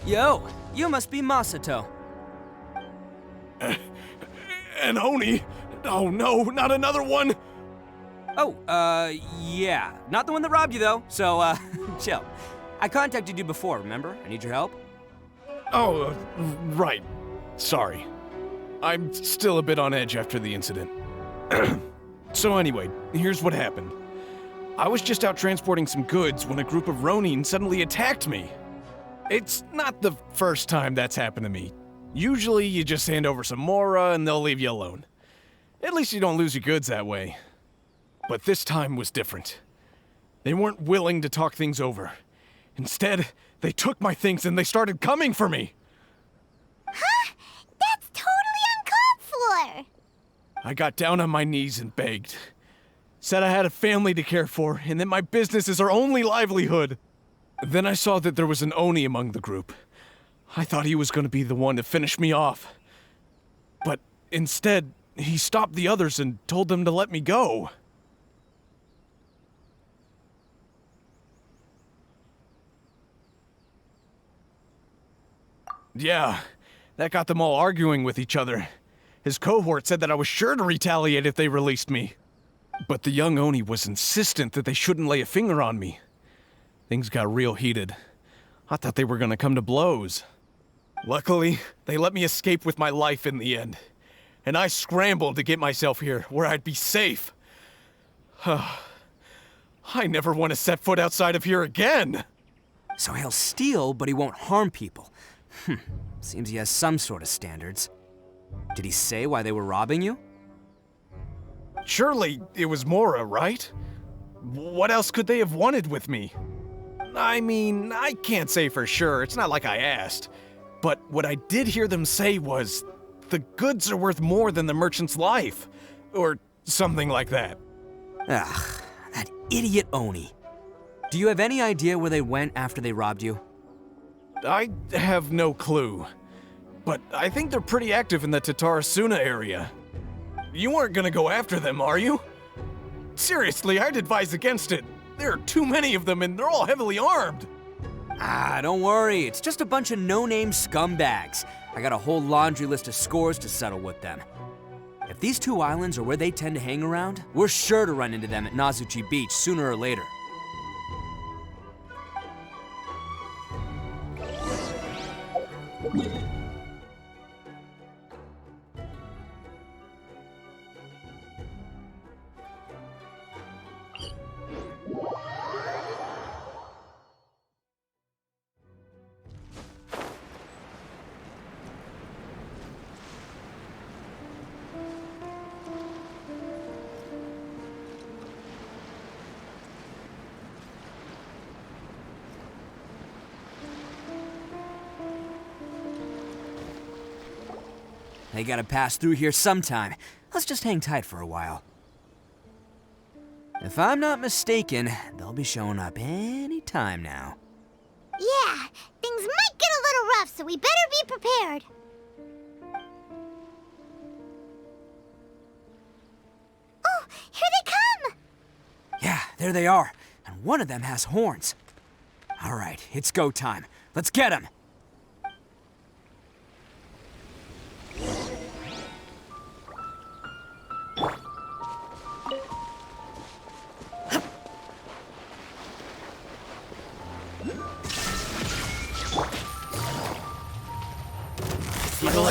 Yo, you must be Masato. An Oni? Oh no, not another one! Oh, yeah. Not the one that robbed you, though, so, chill. I contacted you before, remember? I need your help. Oh, right. Sorry. I'm still a bit on edge after the incident. So anyway, here's what happened. I was just out transporting some goods when a group of Ronin suddenly attacked me. It's not the first time that's happened to me. Usually you just hand over some mora and they'll leave you alone. At least you don't lose your goods that way. But this time was different. They weren't willing to talk things over. Instead, they took my things and they started coming for me. Huh? That's totally uncalled for! I got down on my knees and begged. Said I had a family to care for and that my business is our only livelihood. Then I saw that there was an Oni among the group. I thought he was going to be the one to finish me off. But instead, he stopped the others and told them to let me go. Yeah, that got them all arguing with each other. His cohort said that I was sure to retaliate if they released me. But the young Oni was insistent that they shouldn't lay a finger on me. Things got real heated. I thought they were gonna come to blows. Luckily, they let me escape with my life in the end. And I scrambled to get myself here, where I'd be safe. I never want to set foot outside of here again! So he'll steal, but he won't harm people. Seems he has some sort of standards. Did he say why they were robbing you? Surely it was Mora, right? What else could they have wanted with me? I mean, I can't say for sure, it's not like I asked. But what I did hear them say was, the goods are worth more than the merchant's life. Or something like that. Ugh, that idiot Oni. Do you have any idea where they went after they robbed you? I have no clue. But I think they're pretty active in the Tatarasuna area. You aren't gonna go after them, are you? Seriously, I'd advise against it. There are too many of them and they're all heavily armed. Don't worry. It's just a bunch of no-name scumbags. I got a whole laundry list of scores to settle with them. If these two islands are where they tend to hang around, we're sure to run into them at Nazuchi Beach sooner or later. They gotta pass through here sometime. Let's just hang tight for a while. If I'm not mistaken, they'll be showing up any time now. Yeah, things might get a little rough, so we better be prepared. Oh, here they come! Yeah, there they are. And one of them has horns. All right, it's go time. Let's get him!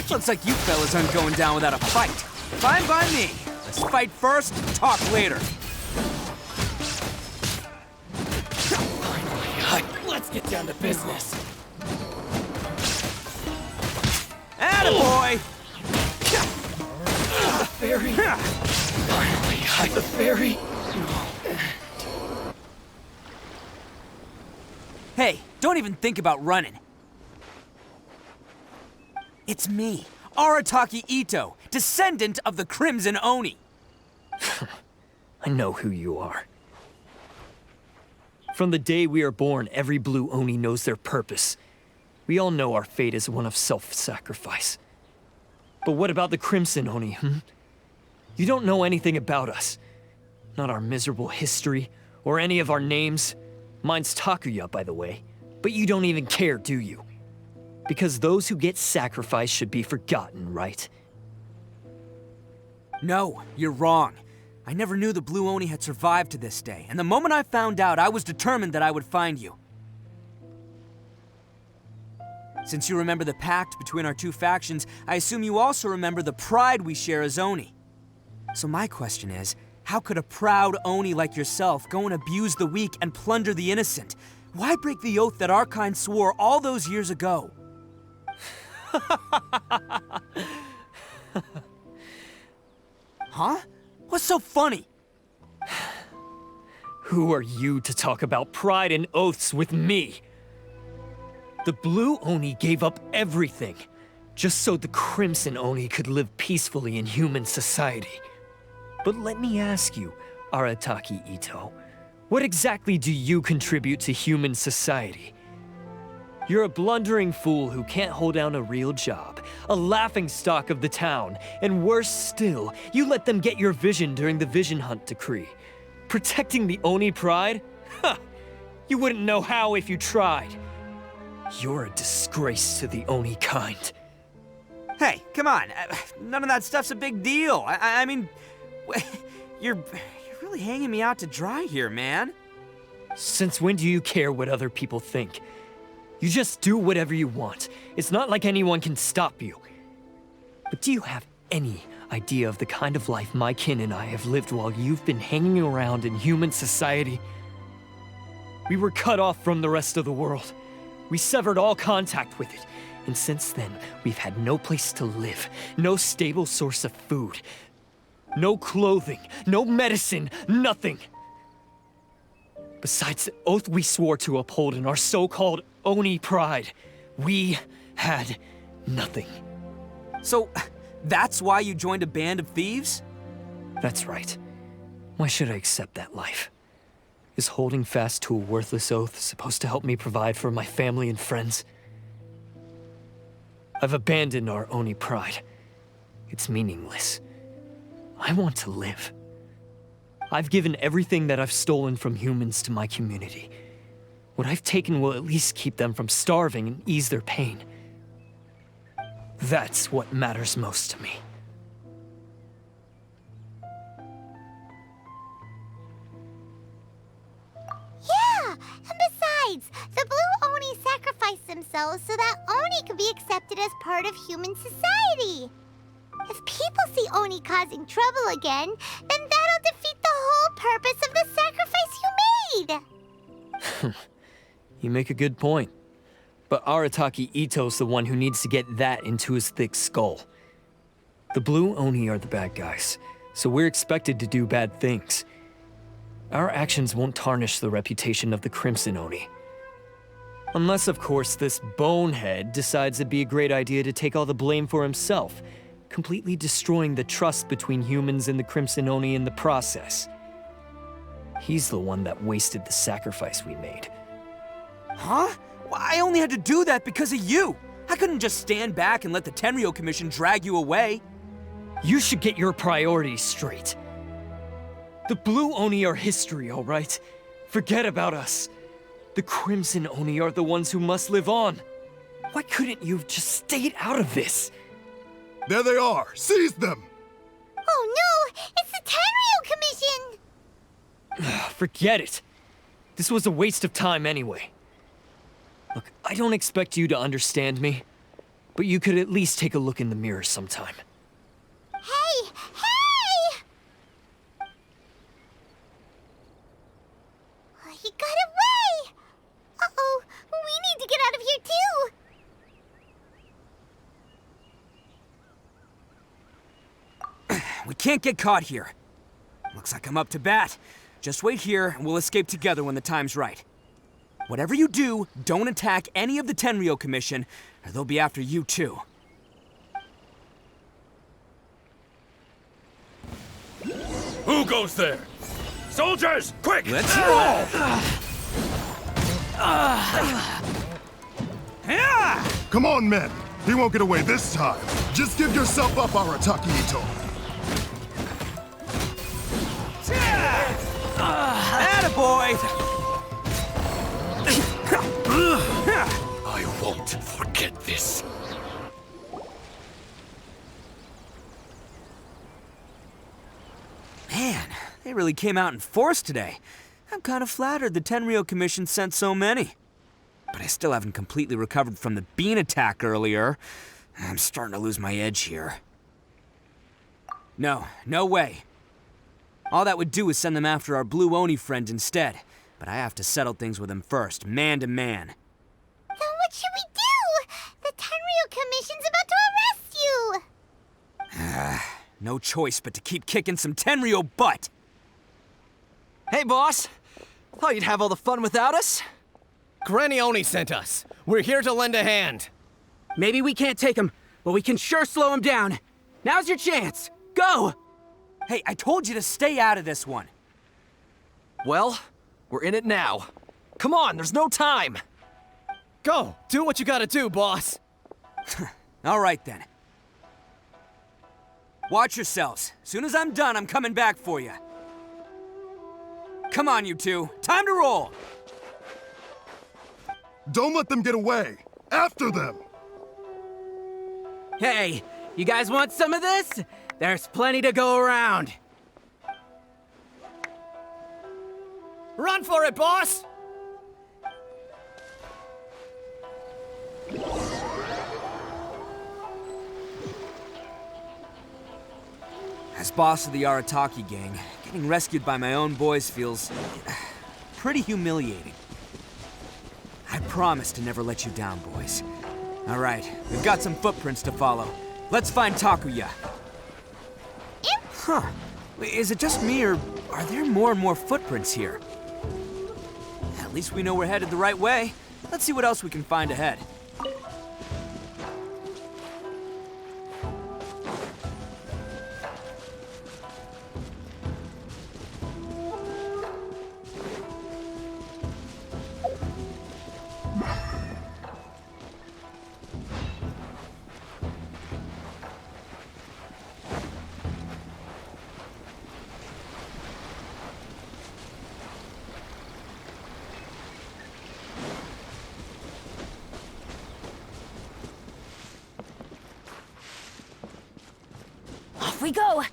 Looks like you fellas aren't going down without a fight. Fine by me. Let's fight first, talk later. Let's get down to business. Attaboy! The ferry. Finally, the ferry. Hey, don't even think about running. It's me, Arataki Itto, descendant of the Crimson Oni. I know who you are. From the day we are born, every blue Oni knows their purpose. We all know our fate is one of self-sacrifice. But what about the Crimson Oni, You don't know anything about us. Not our miserable history, or any of our names. Mine's Takuya, by the way. But you don't even care, do you? Because those who get sacrificed should be forgotten, right? No, you're wrong. I never knew the Blue Oni had survived to this day, and the moment I found out, I was determined that I would find you. Since you remember the pact between our two factions, I assume you also remember the pride we share as Oni. So my question is, how could a proud Oni like yourself go and abuse the weak and plunder the innocent? Why break the oath that our kind swore all those years ago? Huh? What's so funny? Who are you to talk about pride and oaths with me? The Blue Oni gave up everything, just so the Crimson Oni could live peacefully in human society. But let me ask you, Arataki Itto, what exactly do you contribute to human society? You're a blundering fool who can't hold down a real job, a laughingstock of the town, and worse still, you let them get your vision during the Vision Hunt decree. Protecting the Oni pride? Ha! You wouldn't know how if you tried. You're a disgrace to the Oni kind. Hey, come on. None of that stuff's a big deal. I mean, you're really hanging me out to dry here, man. Since when do you care what other people think? You just do whatever you want. It's not like anyone can stop you. But do you have any idea of the kind of life my kin and I have lived while you've been hanging around in human society? We were cut off from the rest of the world. We severed all contact with it. And since then, we've had no place to live, no stable source of food, no clothing, no medicine, nothing. Besides the oath we swore to uphold in our so-called Oni pride, we had nothing. So, that's why you joined a band of thieves? That's right. Why should I accept that life? Is holding fast to a worthless oath supposed to help me provide for my family and friends? I've abandoned our Oni pride. It's meaningless. I want to live. I've given everything that I've stolen from humans to my community. What I've taken will at least keep them from starving and ease their pain. That's what matters most to me. Yeah, and besides, the Blue Oni sacrificed themselves so that Oni could be accepted as part of human society. If people see Oni causing trouble again, then that'll defeat the whole purpose of the sacrifice you made. You make a good point. But Arataki Itto's the one who needs to get that into his thick skull. The Blue Oni are the bad guys, so we're expected to do bad things. Our actions won't tarnish the reputation of the Crimson Oni. Unless, of course, this bonehead decides it'd be a great idea to take all the blame for himself, completely destroying the trust between humans and the Crimson Oni in the process. He's the one that wasted the sacrifice we made. Huh? Well, I only had to do that because of you. I couldn't just stand back and let the Tenryo Commission drag you away. You should get your priorities straight. The Blue Oni are history, all right? Forget about us. The Crimson Oni are the ones who must live on. Why couldn't you have just stayed out of this? There they are! Seize them! Oh no! It's the Tenryo Commission! Forget it. This was a waste of time anyway. Look, I don't expect you to understand me, but you could at least take a look in the mirror sometime. Hey! Hey! He got away! Uh-oh, we need to get out of here too! We can't get caught here. Looks like I'm up to bat. Just wait here, and we'll escape together when the time's right. Whatever you do, don't attack any of the Tenryo Commission, or they'll be after you too. Who goes there? Soldiers, quick! Let's roll! Come on, men! He won't get away this time! Just give yourself up, Arataki Itto! Attaboy! I won't forget this. Man, they really came out in force today. I'm kind of flattered the Tenryo Commission sent so many. But I still haven't completely recovered from the bean attack earlier. I'm starting to lose my edge here. No way. All that would do is send them after our Blue Oni friend instead. But I have to settle things with him first, man to man. Then what should we do? The Tenryo Commission's about to arrest you! No choice but to keep kicking some Tenryo butt! Hey, boss! Thought you'd have all the fun without us? Granny Oni sent us. We're here to lend a hand. Maybe we can't take him, but we can sure slow him down. Now's your chance! Go! Hey, I told you to stay out of this one. Well, we're in it now. Come on, there's no time! Go! Do what you gotta do, boss! All right, then. Watch yourselves. Soon as I'm done, I'm coming back for you. Come on, you two. Time to roll! Don't let them get away! After them! Hey, you guys want some of this? There's plenty to go around. Run for it, boss! As boss of the Arataki gang, getting rescued by my own boys feels pretty humiliating. I promise to never let you down, boys. All right, we've got some footprints to follow. Let's find Takuya. Huh. Is it just me, or are there more and more footprints here? At least we know we're headed the right way. Let's see what else we can find ahead. Off we go!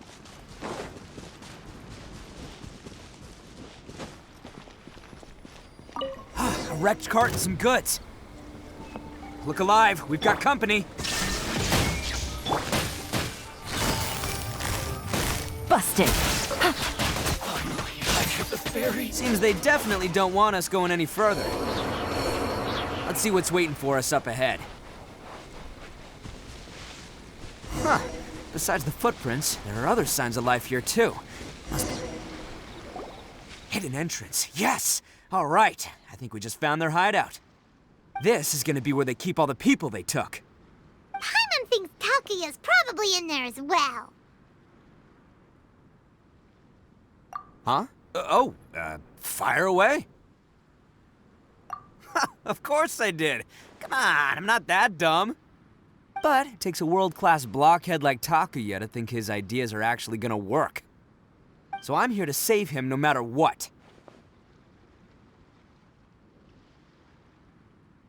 A wrecked cart and some goods. Look alive, we've got company. Busted! Seems they definitely don't want us going any further. Let's see what's waiting for us up ahead. Huh. Besides the footprints, there are other signs of life here too. Must be... Hidden entrance, yes! All right, I think we just found their hideout. This is gonna be where they keep all the people they took. Paimon thinks Takuya's probably in there as well. Huh? Fire away? Of course I did. Come on, I'm not that dumb. But it takes a world-class blockhead like Takuya to think his ideas are actually gonna work. So I'm here to save him no matter what.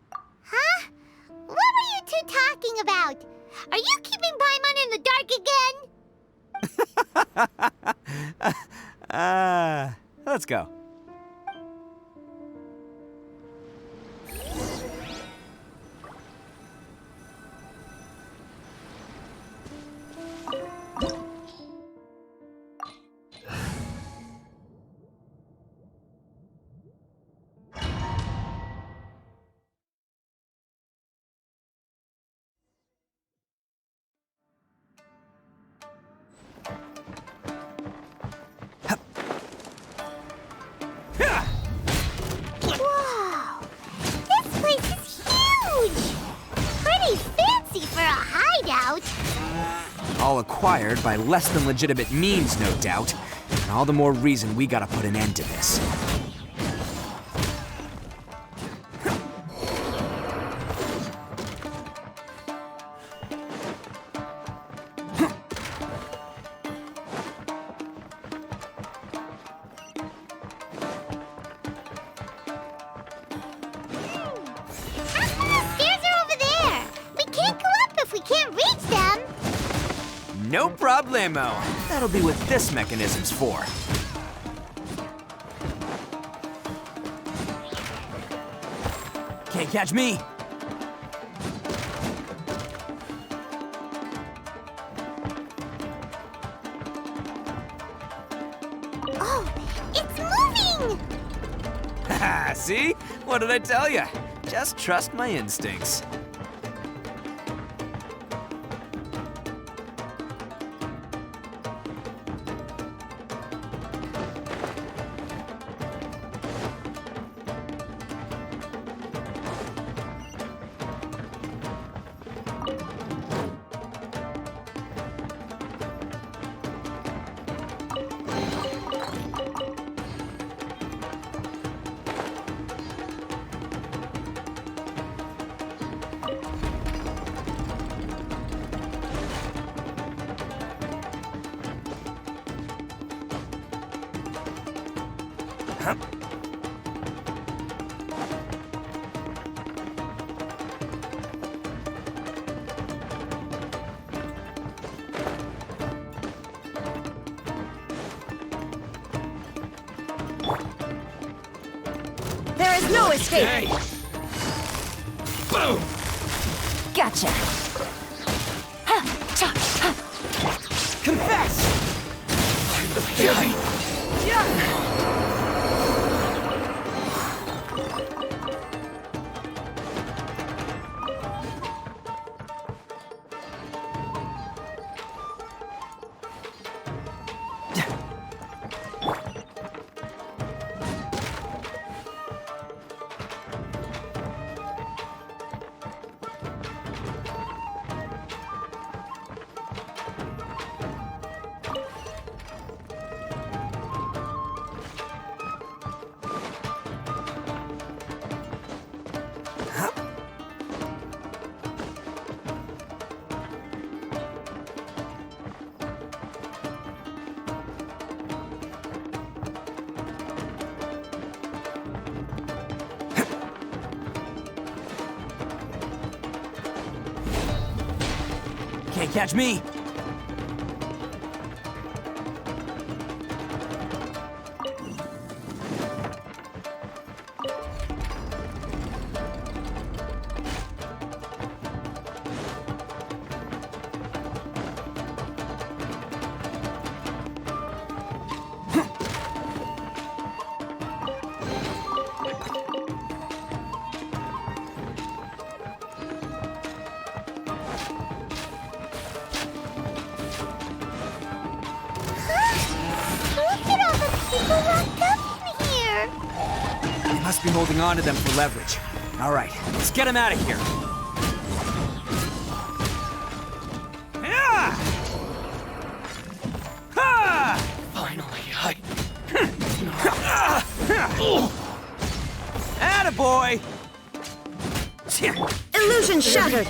Huh? What were you two talking about? Are you keeping Paimon in the dark again? Let's go. Whoa! This place is huge! Pretty fancy for a hideout. All acquired by less than legitimate means, no doubt. And all the more reason we gotta put an end to this. No problemo. That'll be what this mechanism's for. Can't catch me. Oh, it's moving! Haha, see? What did I tell you? Just trust my instincts. There is no escape! Hey! Boom! Gotcha! Confess! Can't catch me! Look at all the people locked up in here! They must be holding on to them for leverage. All right, let's get them out of here. Yeah! Ha! Finally, Attaboy! Illusion shattered!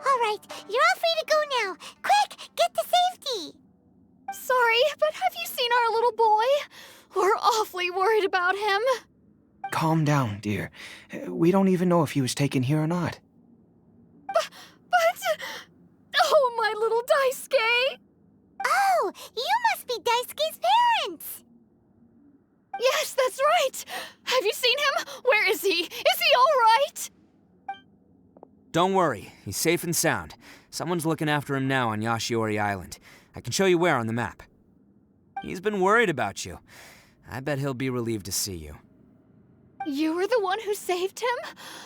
All right, you're all free to go now. Quick, get to safety! Sorry, but have you seen our little boy? We're awfully worried about him. Calm down, dear. We don't even know if he was taken here or not. But... Oh, my little Daisuke! Oh, you must be Daisuke's parents! Yes, that's right! Have you seen him? Where is he? Is he all right? Don't worry, he's safe and sound. Someone's looking after him now on Yashiori Island. I can show you where on the map. He's been worried about you. I bet he'll be relieved to see you. You were the one who saved him?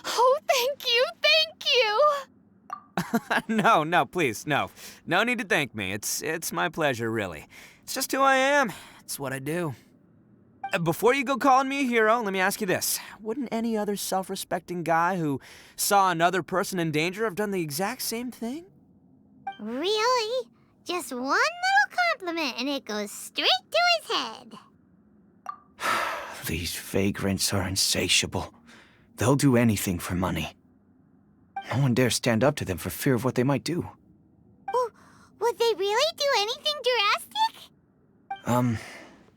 Oh, thank you, thank you! No, please, no. No need to thank me. It's my pleasure, really. It's just who I am. It's what I do. Before you go calling me a hero, let me ask you this. Wouldn't any other self-respecting guy who saw another person in danger have done the exact same thing? Really? Just one little compliment and it goes straight to his head. These vagrants are insatiable. They'll do anything for money. No one dares stand up to them for fear of what they might do. Would they really do anything drastic?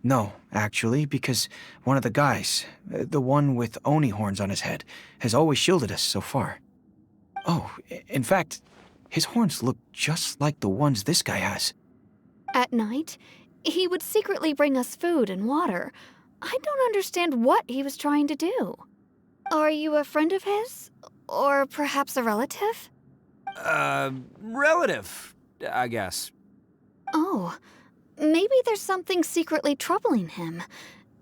No, actually, because one of the guys, the one with Oni horns on his head, has always shielded us so far. Oh, in fact, his horns look just like the ones this guy has. At night, he would secretly bring us food and water. I don't understand what he was trying to do. Are you a friend of his? Or perhaps a relative? Relative, I guess. Oh, maybe there's something secretly troubling him.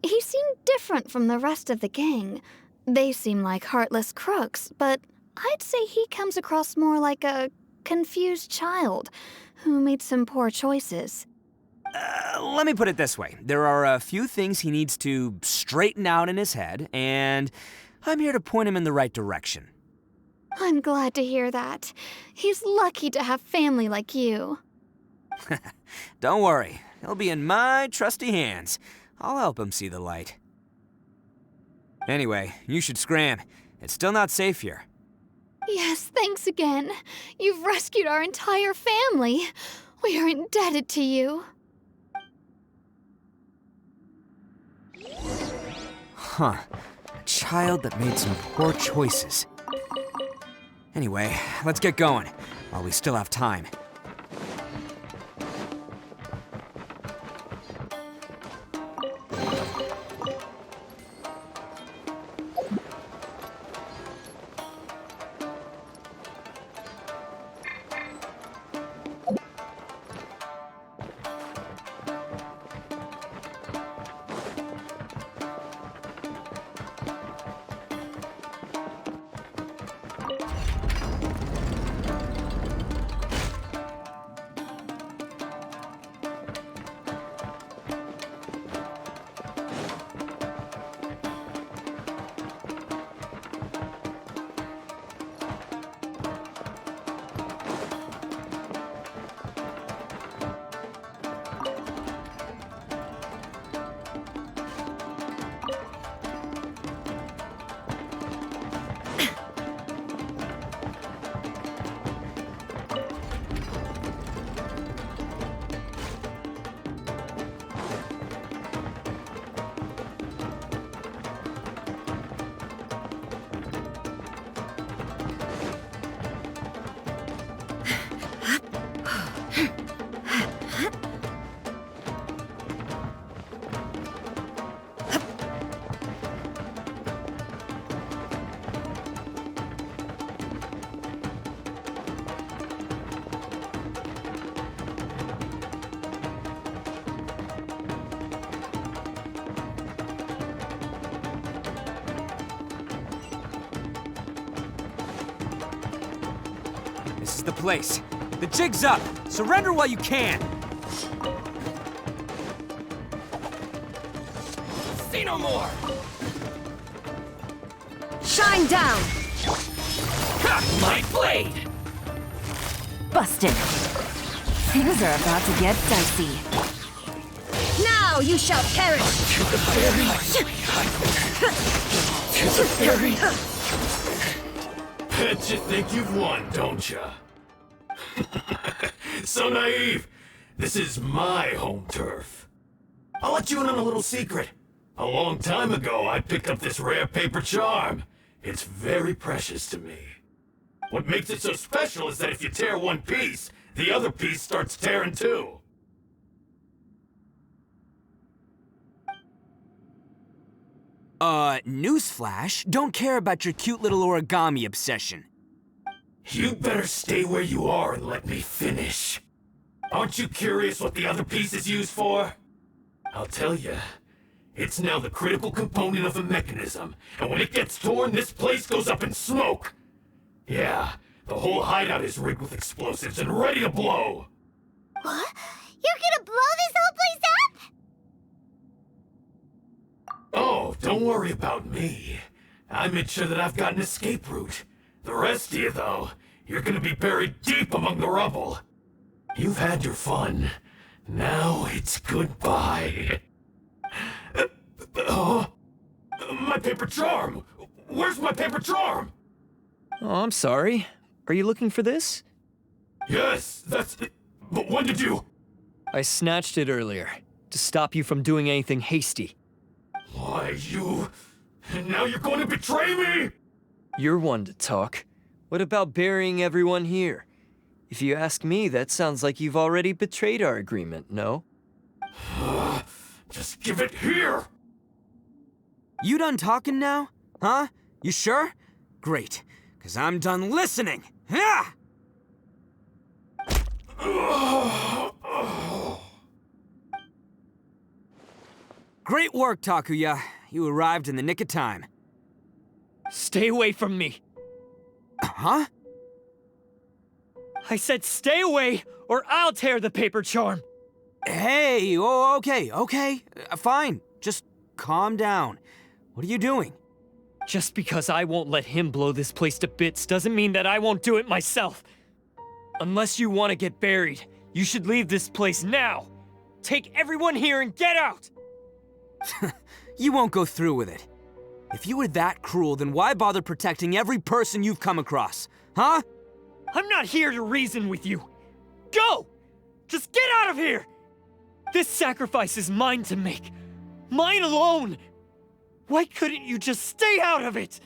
He seemed different from the rest of the gang. They seem like heartless crooks, but I'd say he comes across more like a confused child who made some poor choices. Let me put it this way. There are a few things he needs to straighten out in his head, and I'm here to point him in the right direction. I'm glad to hear that. He's lucky to have family like you. Don't worry. He'll be in my trusty hands. I'll help him see the light. Anyway, you should scram. It's still not safe here. Yes, thanks again. You've rescued our entire family. We are indebted to you. Huh. A child that made some poor choices. Anyway, let's get going, while we still have time. This is the place. The jig's up! Surrender while you can! See no more! Shine down! Ha! My blade! Busted. Things are about to get dicey. Now you shall perish! To the fairy! To the fairy! Bet you think you've won, don't ya? So naive! This is my home turf. I'll let you in on a little secret. A long time ago, I picked up this rare paper charm. It's very precious to me. What makes it so special is that if you tear one piece, the other piece starts tearing too. Newsflash, don't care about your cute little origami obsession. You better stay where you are and let me finish. Aren't you curious what the other piece is used for? I'll tell you. It's now the critical component of the mechanism, and when it gets torn, this place goes up in smoke. Yeah, the whole hideout is rigged with explosives and ready to blow. What? You're gonna blow this whole place up? Oh, don't worry about me. I made sure that I've got an escape route. The rest of you, though, you're gonna be buried deep among the rubble. You've had your fun. Now it's goodbye. My paper charm! Where's my paper charm? Oh, I'm sorry. Are you looking for this? Yes, that's it. But when did you... I snatched it earlier, to stop you from doing anything hasty. Why, you... And now you're going to betray me? You're one to talk. What about burying everyone here? If you ask me, that sounds like you've already betrayed our agreement, no? Just give it here! You done talking now? Huh? You sure? Great, 'cause I'm done listening! Ha! Great work, Takuya. You arrived in the nick of time. Stay away from me! Huh? I said stay away, or I'll tear the paper charm! Hey, okay. Fine. Just calm down. What are you doing? Just because I won't let him blow this place to bits doesn't mean that I won't do it myself. Unless you want to get buried, you should leave this place now. Take everyone here and get out! You won't go through with it. If you were that cruel, then why bother protecting every person you've come across? Huh? I'm not here to reason with you. Go! Just get out of here! This sacrifice is mine to make. Mine alone! Why couldn't you just stay out of it?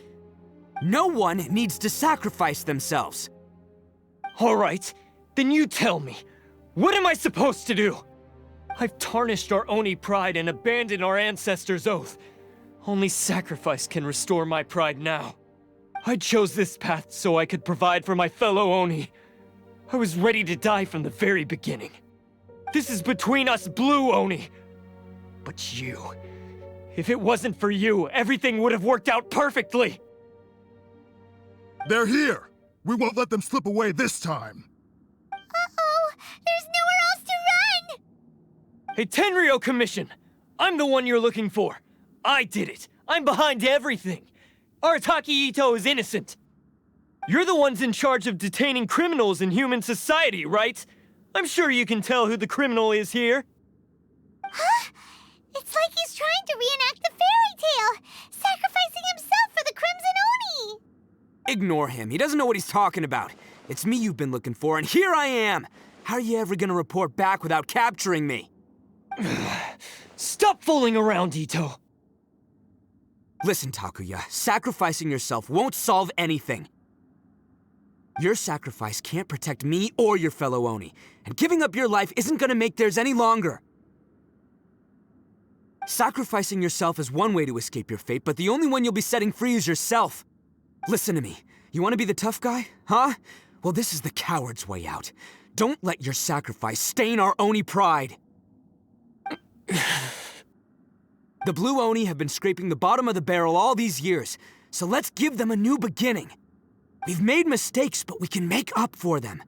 No one needs to sacrifice themselves. All right, then you tell me. What am I supposed to do? I've tarnished our Oni pride and abandoned our ancestors' oath. Only sacrifice can restore my pride now. I chose this path so I could provide for my fellow Oni. I was ready to die from the very beginning. This is between us Blue Oni. But you... if it wasn't for you, everything would have worked out perfectly! They're here! We won't let them slip away this time! Uh-oh! There's nowhere else to run! Hey, Tenryo Commission! I'm the one you're looking for. I did it. I'm behind everything. Arataki Itto is innocent. You're the ones in charge of detaining criminals in human society, right? I'm sure you can tell who the criminal is here. Huh? It's like he's trying to reenact the fairy tale, sacrificing himself for the Crimson Oni! Ignore him. He doesn't know what he's talking about. It's me you've been looking for, and here I am! How are you ever gonna report back without capturing me? Stop fooling around, Itto! Listen, Takuya, sacrificing yourself won't solve anything. Your sacrifice can't protect me or your fellow Oni, and giving up your life isn't gonna make theirs any longer. Sacrificing yourself is one way to escape your fate, but the only one you'll be setting free is yourself. Listen to me. You want to be the tough guy? Huh? Well, this is the coward's way out. Don't let your sacrifice stain our Oni pride. The Blue Oni have been scraping the bottom of the barrel all these years, so let's give them a new beginning. We've made mistakes, but we can make up for them.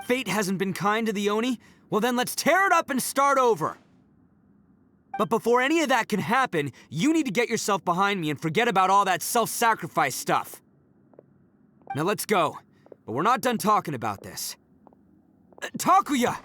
Fate hasn't been kind to the Oni? Well then let's tear it up and start over. But before any of that can happen, you need to get yourself behind me and forget about all that self-sacrifice stuff. Now let's go. But we're not done talking about this. Takuya!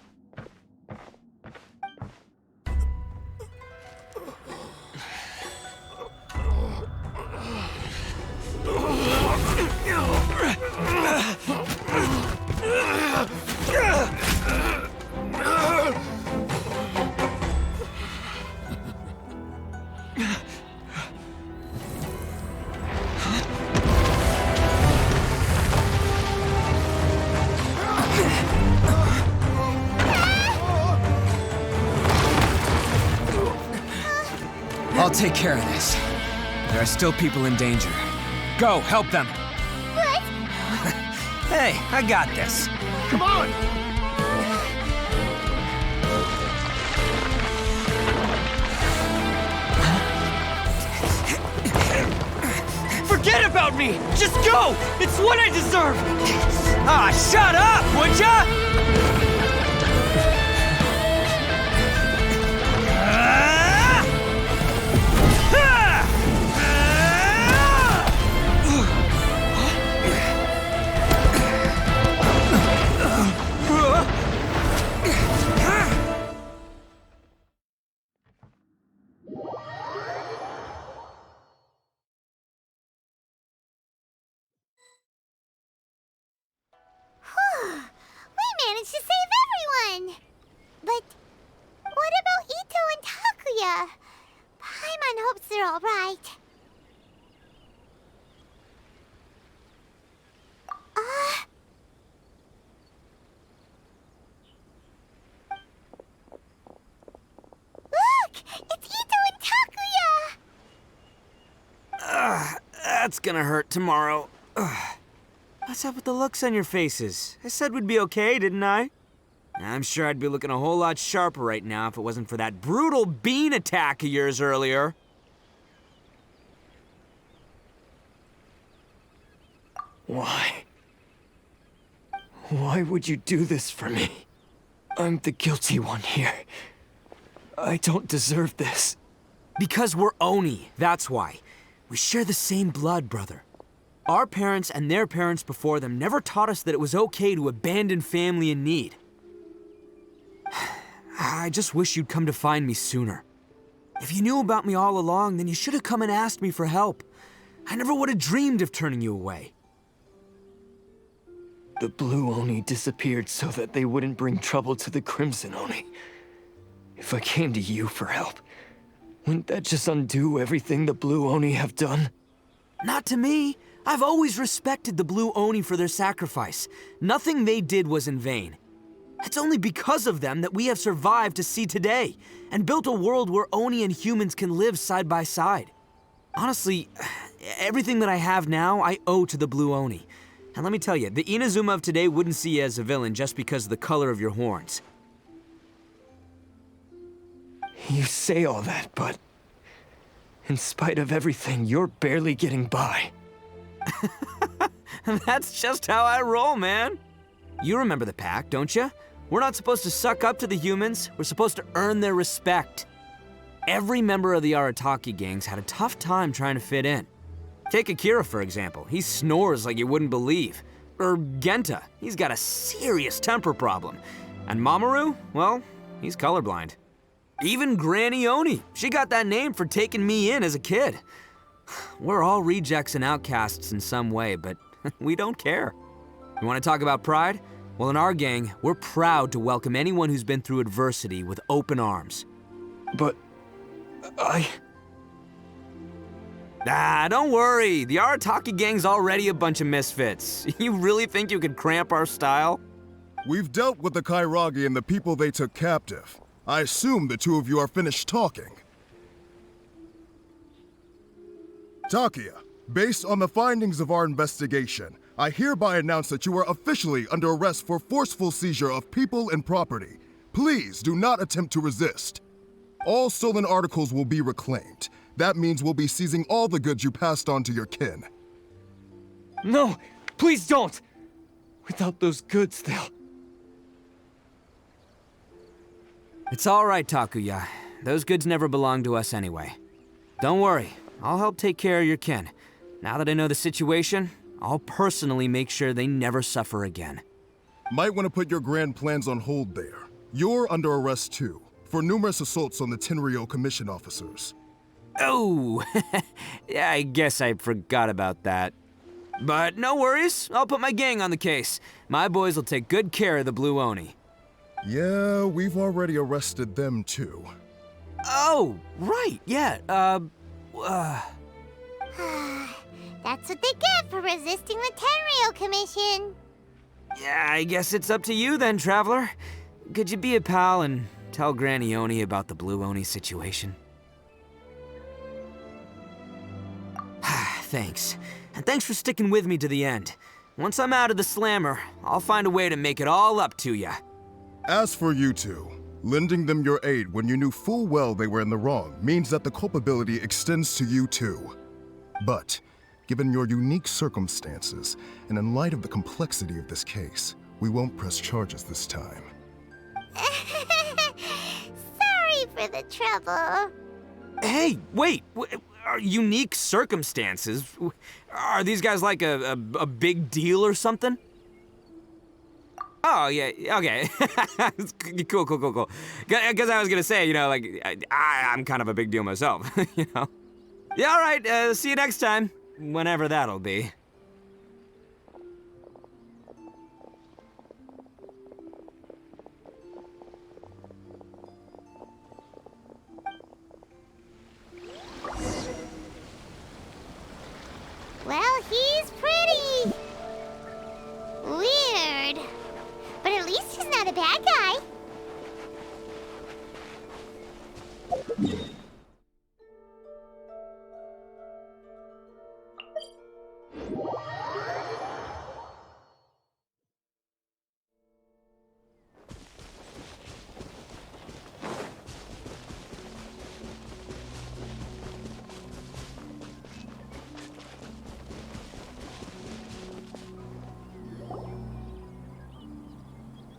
I'll take care of this. There are still people in danger. Go, help them. What? Hey, I got this. Come on! Forget about me! Just go! It's what I deserve! Ah, shut up, would ya? We managed to save everyone! But what about Itto and Takuya? Paimon hopes they're all right. Look! It's Itto and Takuya! That's gonna hurt tomorrow. What's up with the looks on your faces? I said we'd be okay, didn't I? I'm sure I'd be looking a whole lot sharper right now if it wasn't for that brutal bean attack of yours earlier. Why? Why would you do this for me? I'm the guilty one here. I don't deserve this. Because we're Oni, that's why. We share the same blood, brother. Our parents and their parents before them never taught us that it was okay to abandon family in need. I just wish you'd come to find me sooner. If you knew about me all along, then you should have come and asked me for help. I never would have dreamed of turning you away. The Blue Oni disappeared so that they wouldn't bring trouble to the Crimson Oni. If I came to you for help, wouldn't that just undo everything the Blue Oni have done? Not to me. I've always respected the Blue Oni for their sacrifice. Nothing they did was in vain. It's only because of them that we have survived to see today, and built a world where Oni and humans can live side by side. Honestly, everything that I have now, I owe to the Blue Oni. And let me tell you, the Inazuma of today wouldn't see you as a villain just because of the color of your horns. You say all that, but in spite of everything, you're barely getting by. That's just how I roll, man. You remember the pact, don't you? We're not supposed to suck up to the humans. We're supposed to earn their respect. Every member of the Arataki gangs had a tough time trying to fit in. Take Akira, for example. He snores like you wouldn't believe. Or Genta. He's got a serious temper problem. And Mamoru, well, he's colorblind. Even Granny Oni. She got that name for taking me in as a kid. We're all rejects and outcasts in some way, but we don't care. You want to talk about pride? Well, in our gang, we're proud to welcome anyone who's been through adversity with open arms. But Ah, don't worry. The Arataki gang's already a bunch of misfits. You really think you could cramp our style? We've dealt with the Kairagi and the people they took captive. I assume the two of you are finished talking. Takia, based on the findings of our investigation, I hereby announce that you are officially under arrest for forceful seizure of people and property. Please do not attempt to resist. All stolen articles will be reclaimed. That means we'll be seizing all the goods you passed on to your kin. No, please don't! Without those goods, they'll... It's all right, Takuya. Those goods never belonged to us anyway. Don't worry, I'll help take care of your kin. Now that I know the situation, I'll personally make sure they never suffer again. Might want to put your grand plans on hold there. You're under arrest too, for numerous assaults on the Tenryou Commission officers. Oh, yeah, I guess I forgot about that. But no worries, I'll put my gang on the case. My boys will take good care of the Blue Oni. Yeah, we've already arrested them too. Oh, right, yeah, That's what they get for resisting the Tenryou Commission. Yeah, I guess it's up to you then, Traveler. Could you be a pal and tell Granny Oni about the Blue Oni situation? Thanks. And thanks for sticking with me to the end. Once I'm out of the slammer, I'll find a way to make it all up to ya. As for you two, lending them your aid when you knew full well they were in the wrong means that the culpability extends to you too. But, given your unique circumstances, and in light of the complexity of this case, we won't press charges this time. Sorry for the trouble. Hey, wait! Are unique circumstances? Are these guys like a big deal or something? Oh, yeah, okay. Cool. Because I was gonna say, you know, like, I'm kind of a big deal myself, you know? Yeah, all right, see you next time. Whenever that'll be. Well, he's pretty. Weird. But at least he's not a bad guy.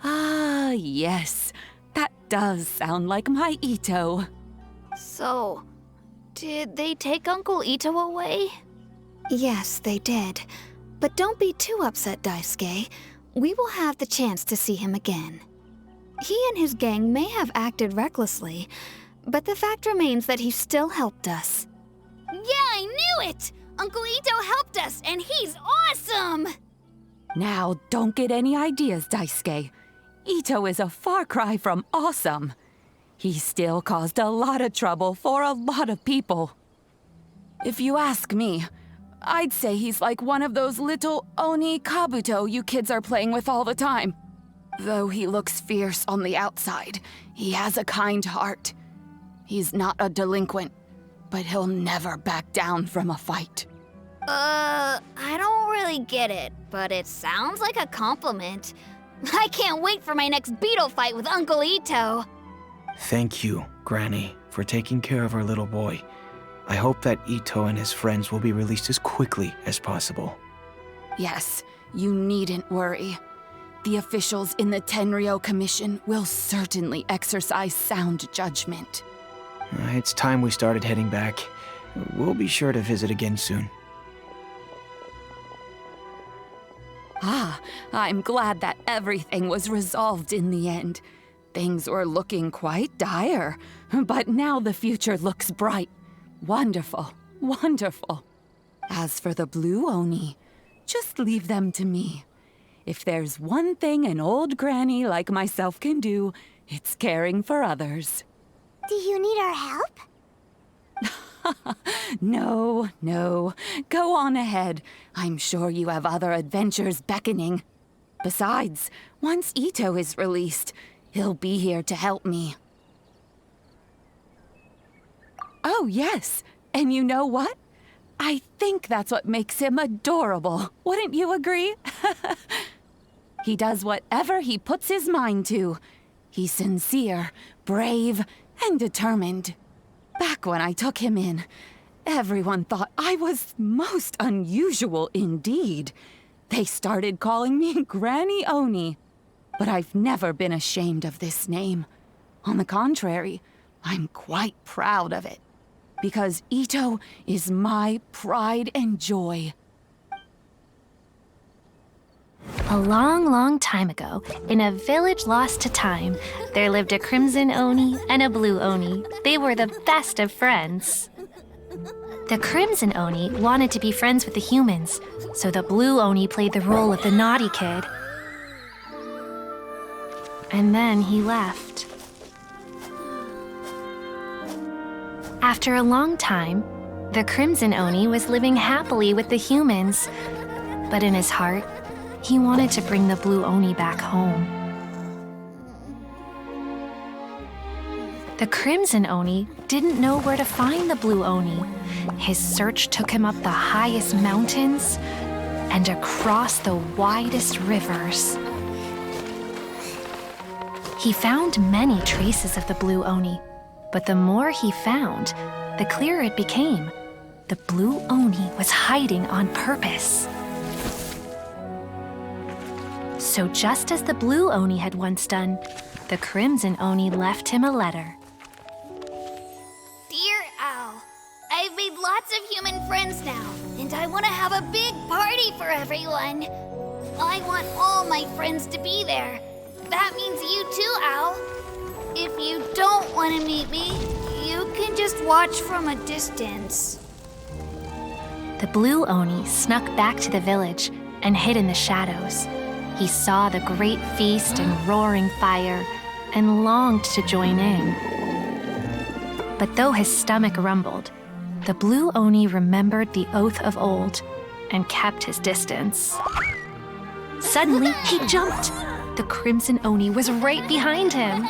Ah, yes. That does sound like my Ito. So, did they take Uncle Ito away? Yes, they did. But don't be too upset, Daisuke. We will have the chance to see him again. He and his gang may have acted recklessly, but the fact remains that he still helped us. Yeah, I knew it! Uncle Ito helped us, and he's awesome! Now, don't get any ideas, Daisuke. Ito is a far cry from awesome. He still caused a lot of trouble for a lot of people. If you ask me, I'd say he's like one of those little Oni Kabuto you kids are playing with all the time. Though he looks fierce on the outside, he has a kind heart. He's not a delinquent, but he'll never back down from a fight. I don't really get it, but it sounds like a compliment. I can't wait for my next beetle fight with Uncle Ito. Thank you, Granny, for taking care of our little boy. I hope that Ito and his friends will be released as quickly as possible. Yes, you needn't worry. The officials in the Tenryo Commission will certainly exercise sound judgment. It's time we started heading back. We'll be sure to visit again soon. Ah, I'm glad that everything was resolved in the end. Things were looking quite dire, but now the future looks bright. Wonderful, wonderful. As for the Blue Oni, just leave them to me. If there's one thing an old granny like myself can do, it's caring for others. Do you need our help? No, no. Go on ahead. I'm sure you have other adventures beckoning. Besides, once Ito is released, he'll be here to help me. Oh, yes. And you know what? I think that's what makes him adorable. Wouldn't you agree? He does whatever he puts his mind to. He's sincere, brave, and determined. Back when I took him in, everyone thought I was most unusual indeed. They started calling me Granny Oni. But I've never been ashamed of this name. On the contrary, I'm quite proud of it. Because Ito is my pride and joy. A long, long time ago, in a village lost to time, there lived a crimson Oni and a blue Oni. They were the best of friends. The crimson Oni wanted to be friends with the humans, so the blue Oni played the role of the naughty kid. And then he left. After a long time, the crimson Oni was living happily with the humans, but in his heart, he wanted to bring the blue Oni back home. The crimson Oni didn't know where to find the blue Oni. His search took him up the highest mountains and across the widest rivers. He found many traces of the blue Oni, but the more he found, the clearer it became. The blue Oni was hiding on purpose. So just as the blue Oni had once done, the crimson Oni left him a letter. Dear Al, I've made lots of human friends now, and I want to have a big party for everyone. I want all my friends to be there. That means you too, Al. If you don't want to meet me, you can just watch from a distance. The blue Oni snuck back to the village and hid in the shadows. He saw the great feast and roaring fire and longed to join in. But though his stomach rumbled, the blue Oni remembered the oath of old and kept his distance. Suddenly, he jumped. The crimson Oni was right behind him.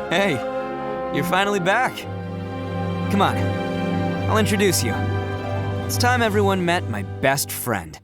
Hey, you're finally back. Come on, I'll introduce you. It's time everyone met my best friend.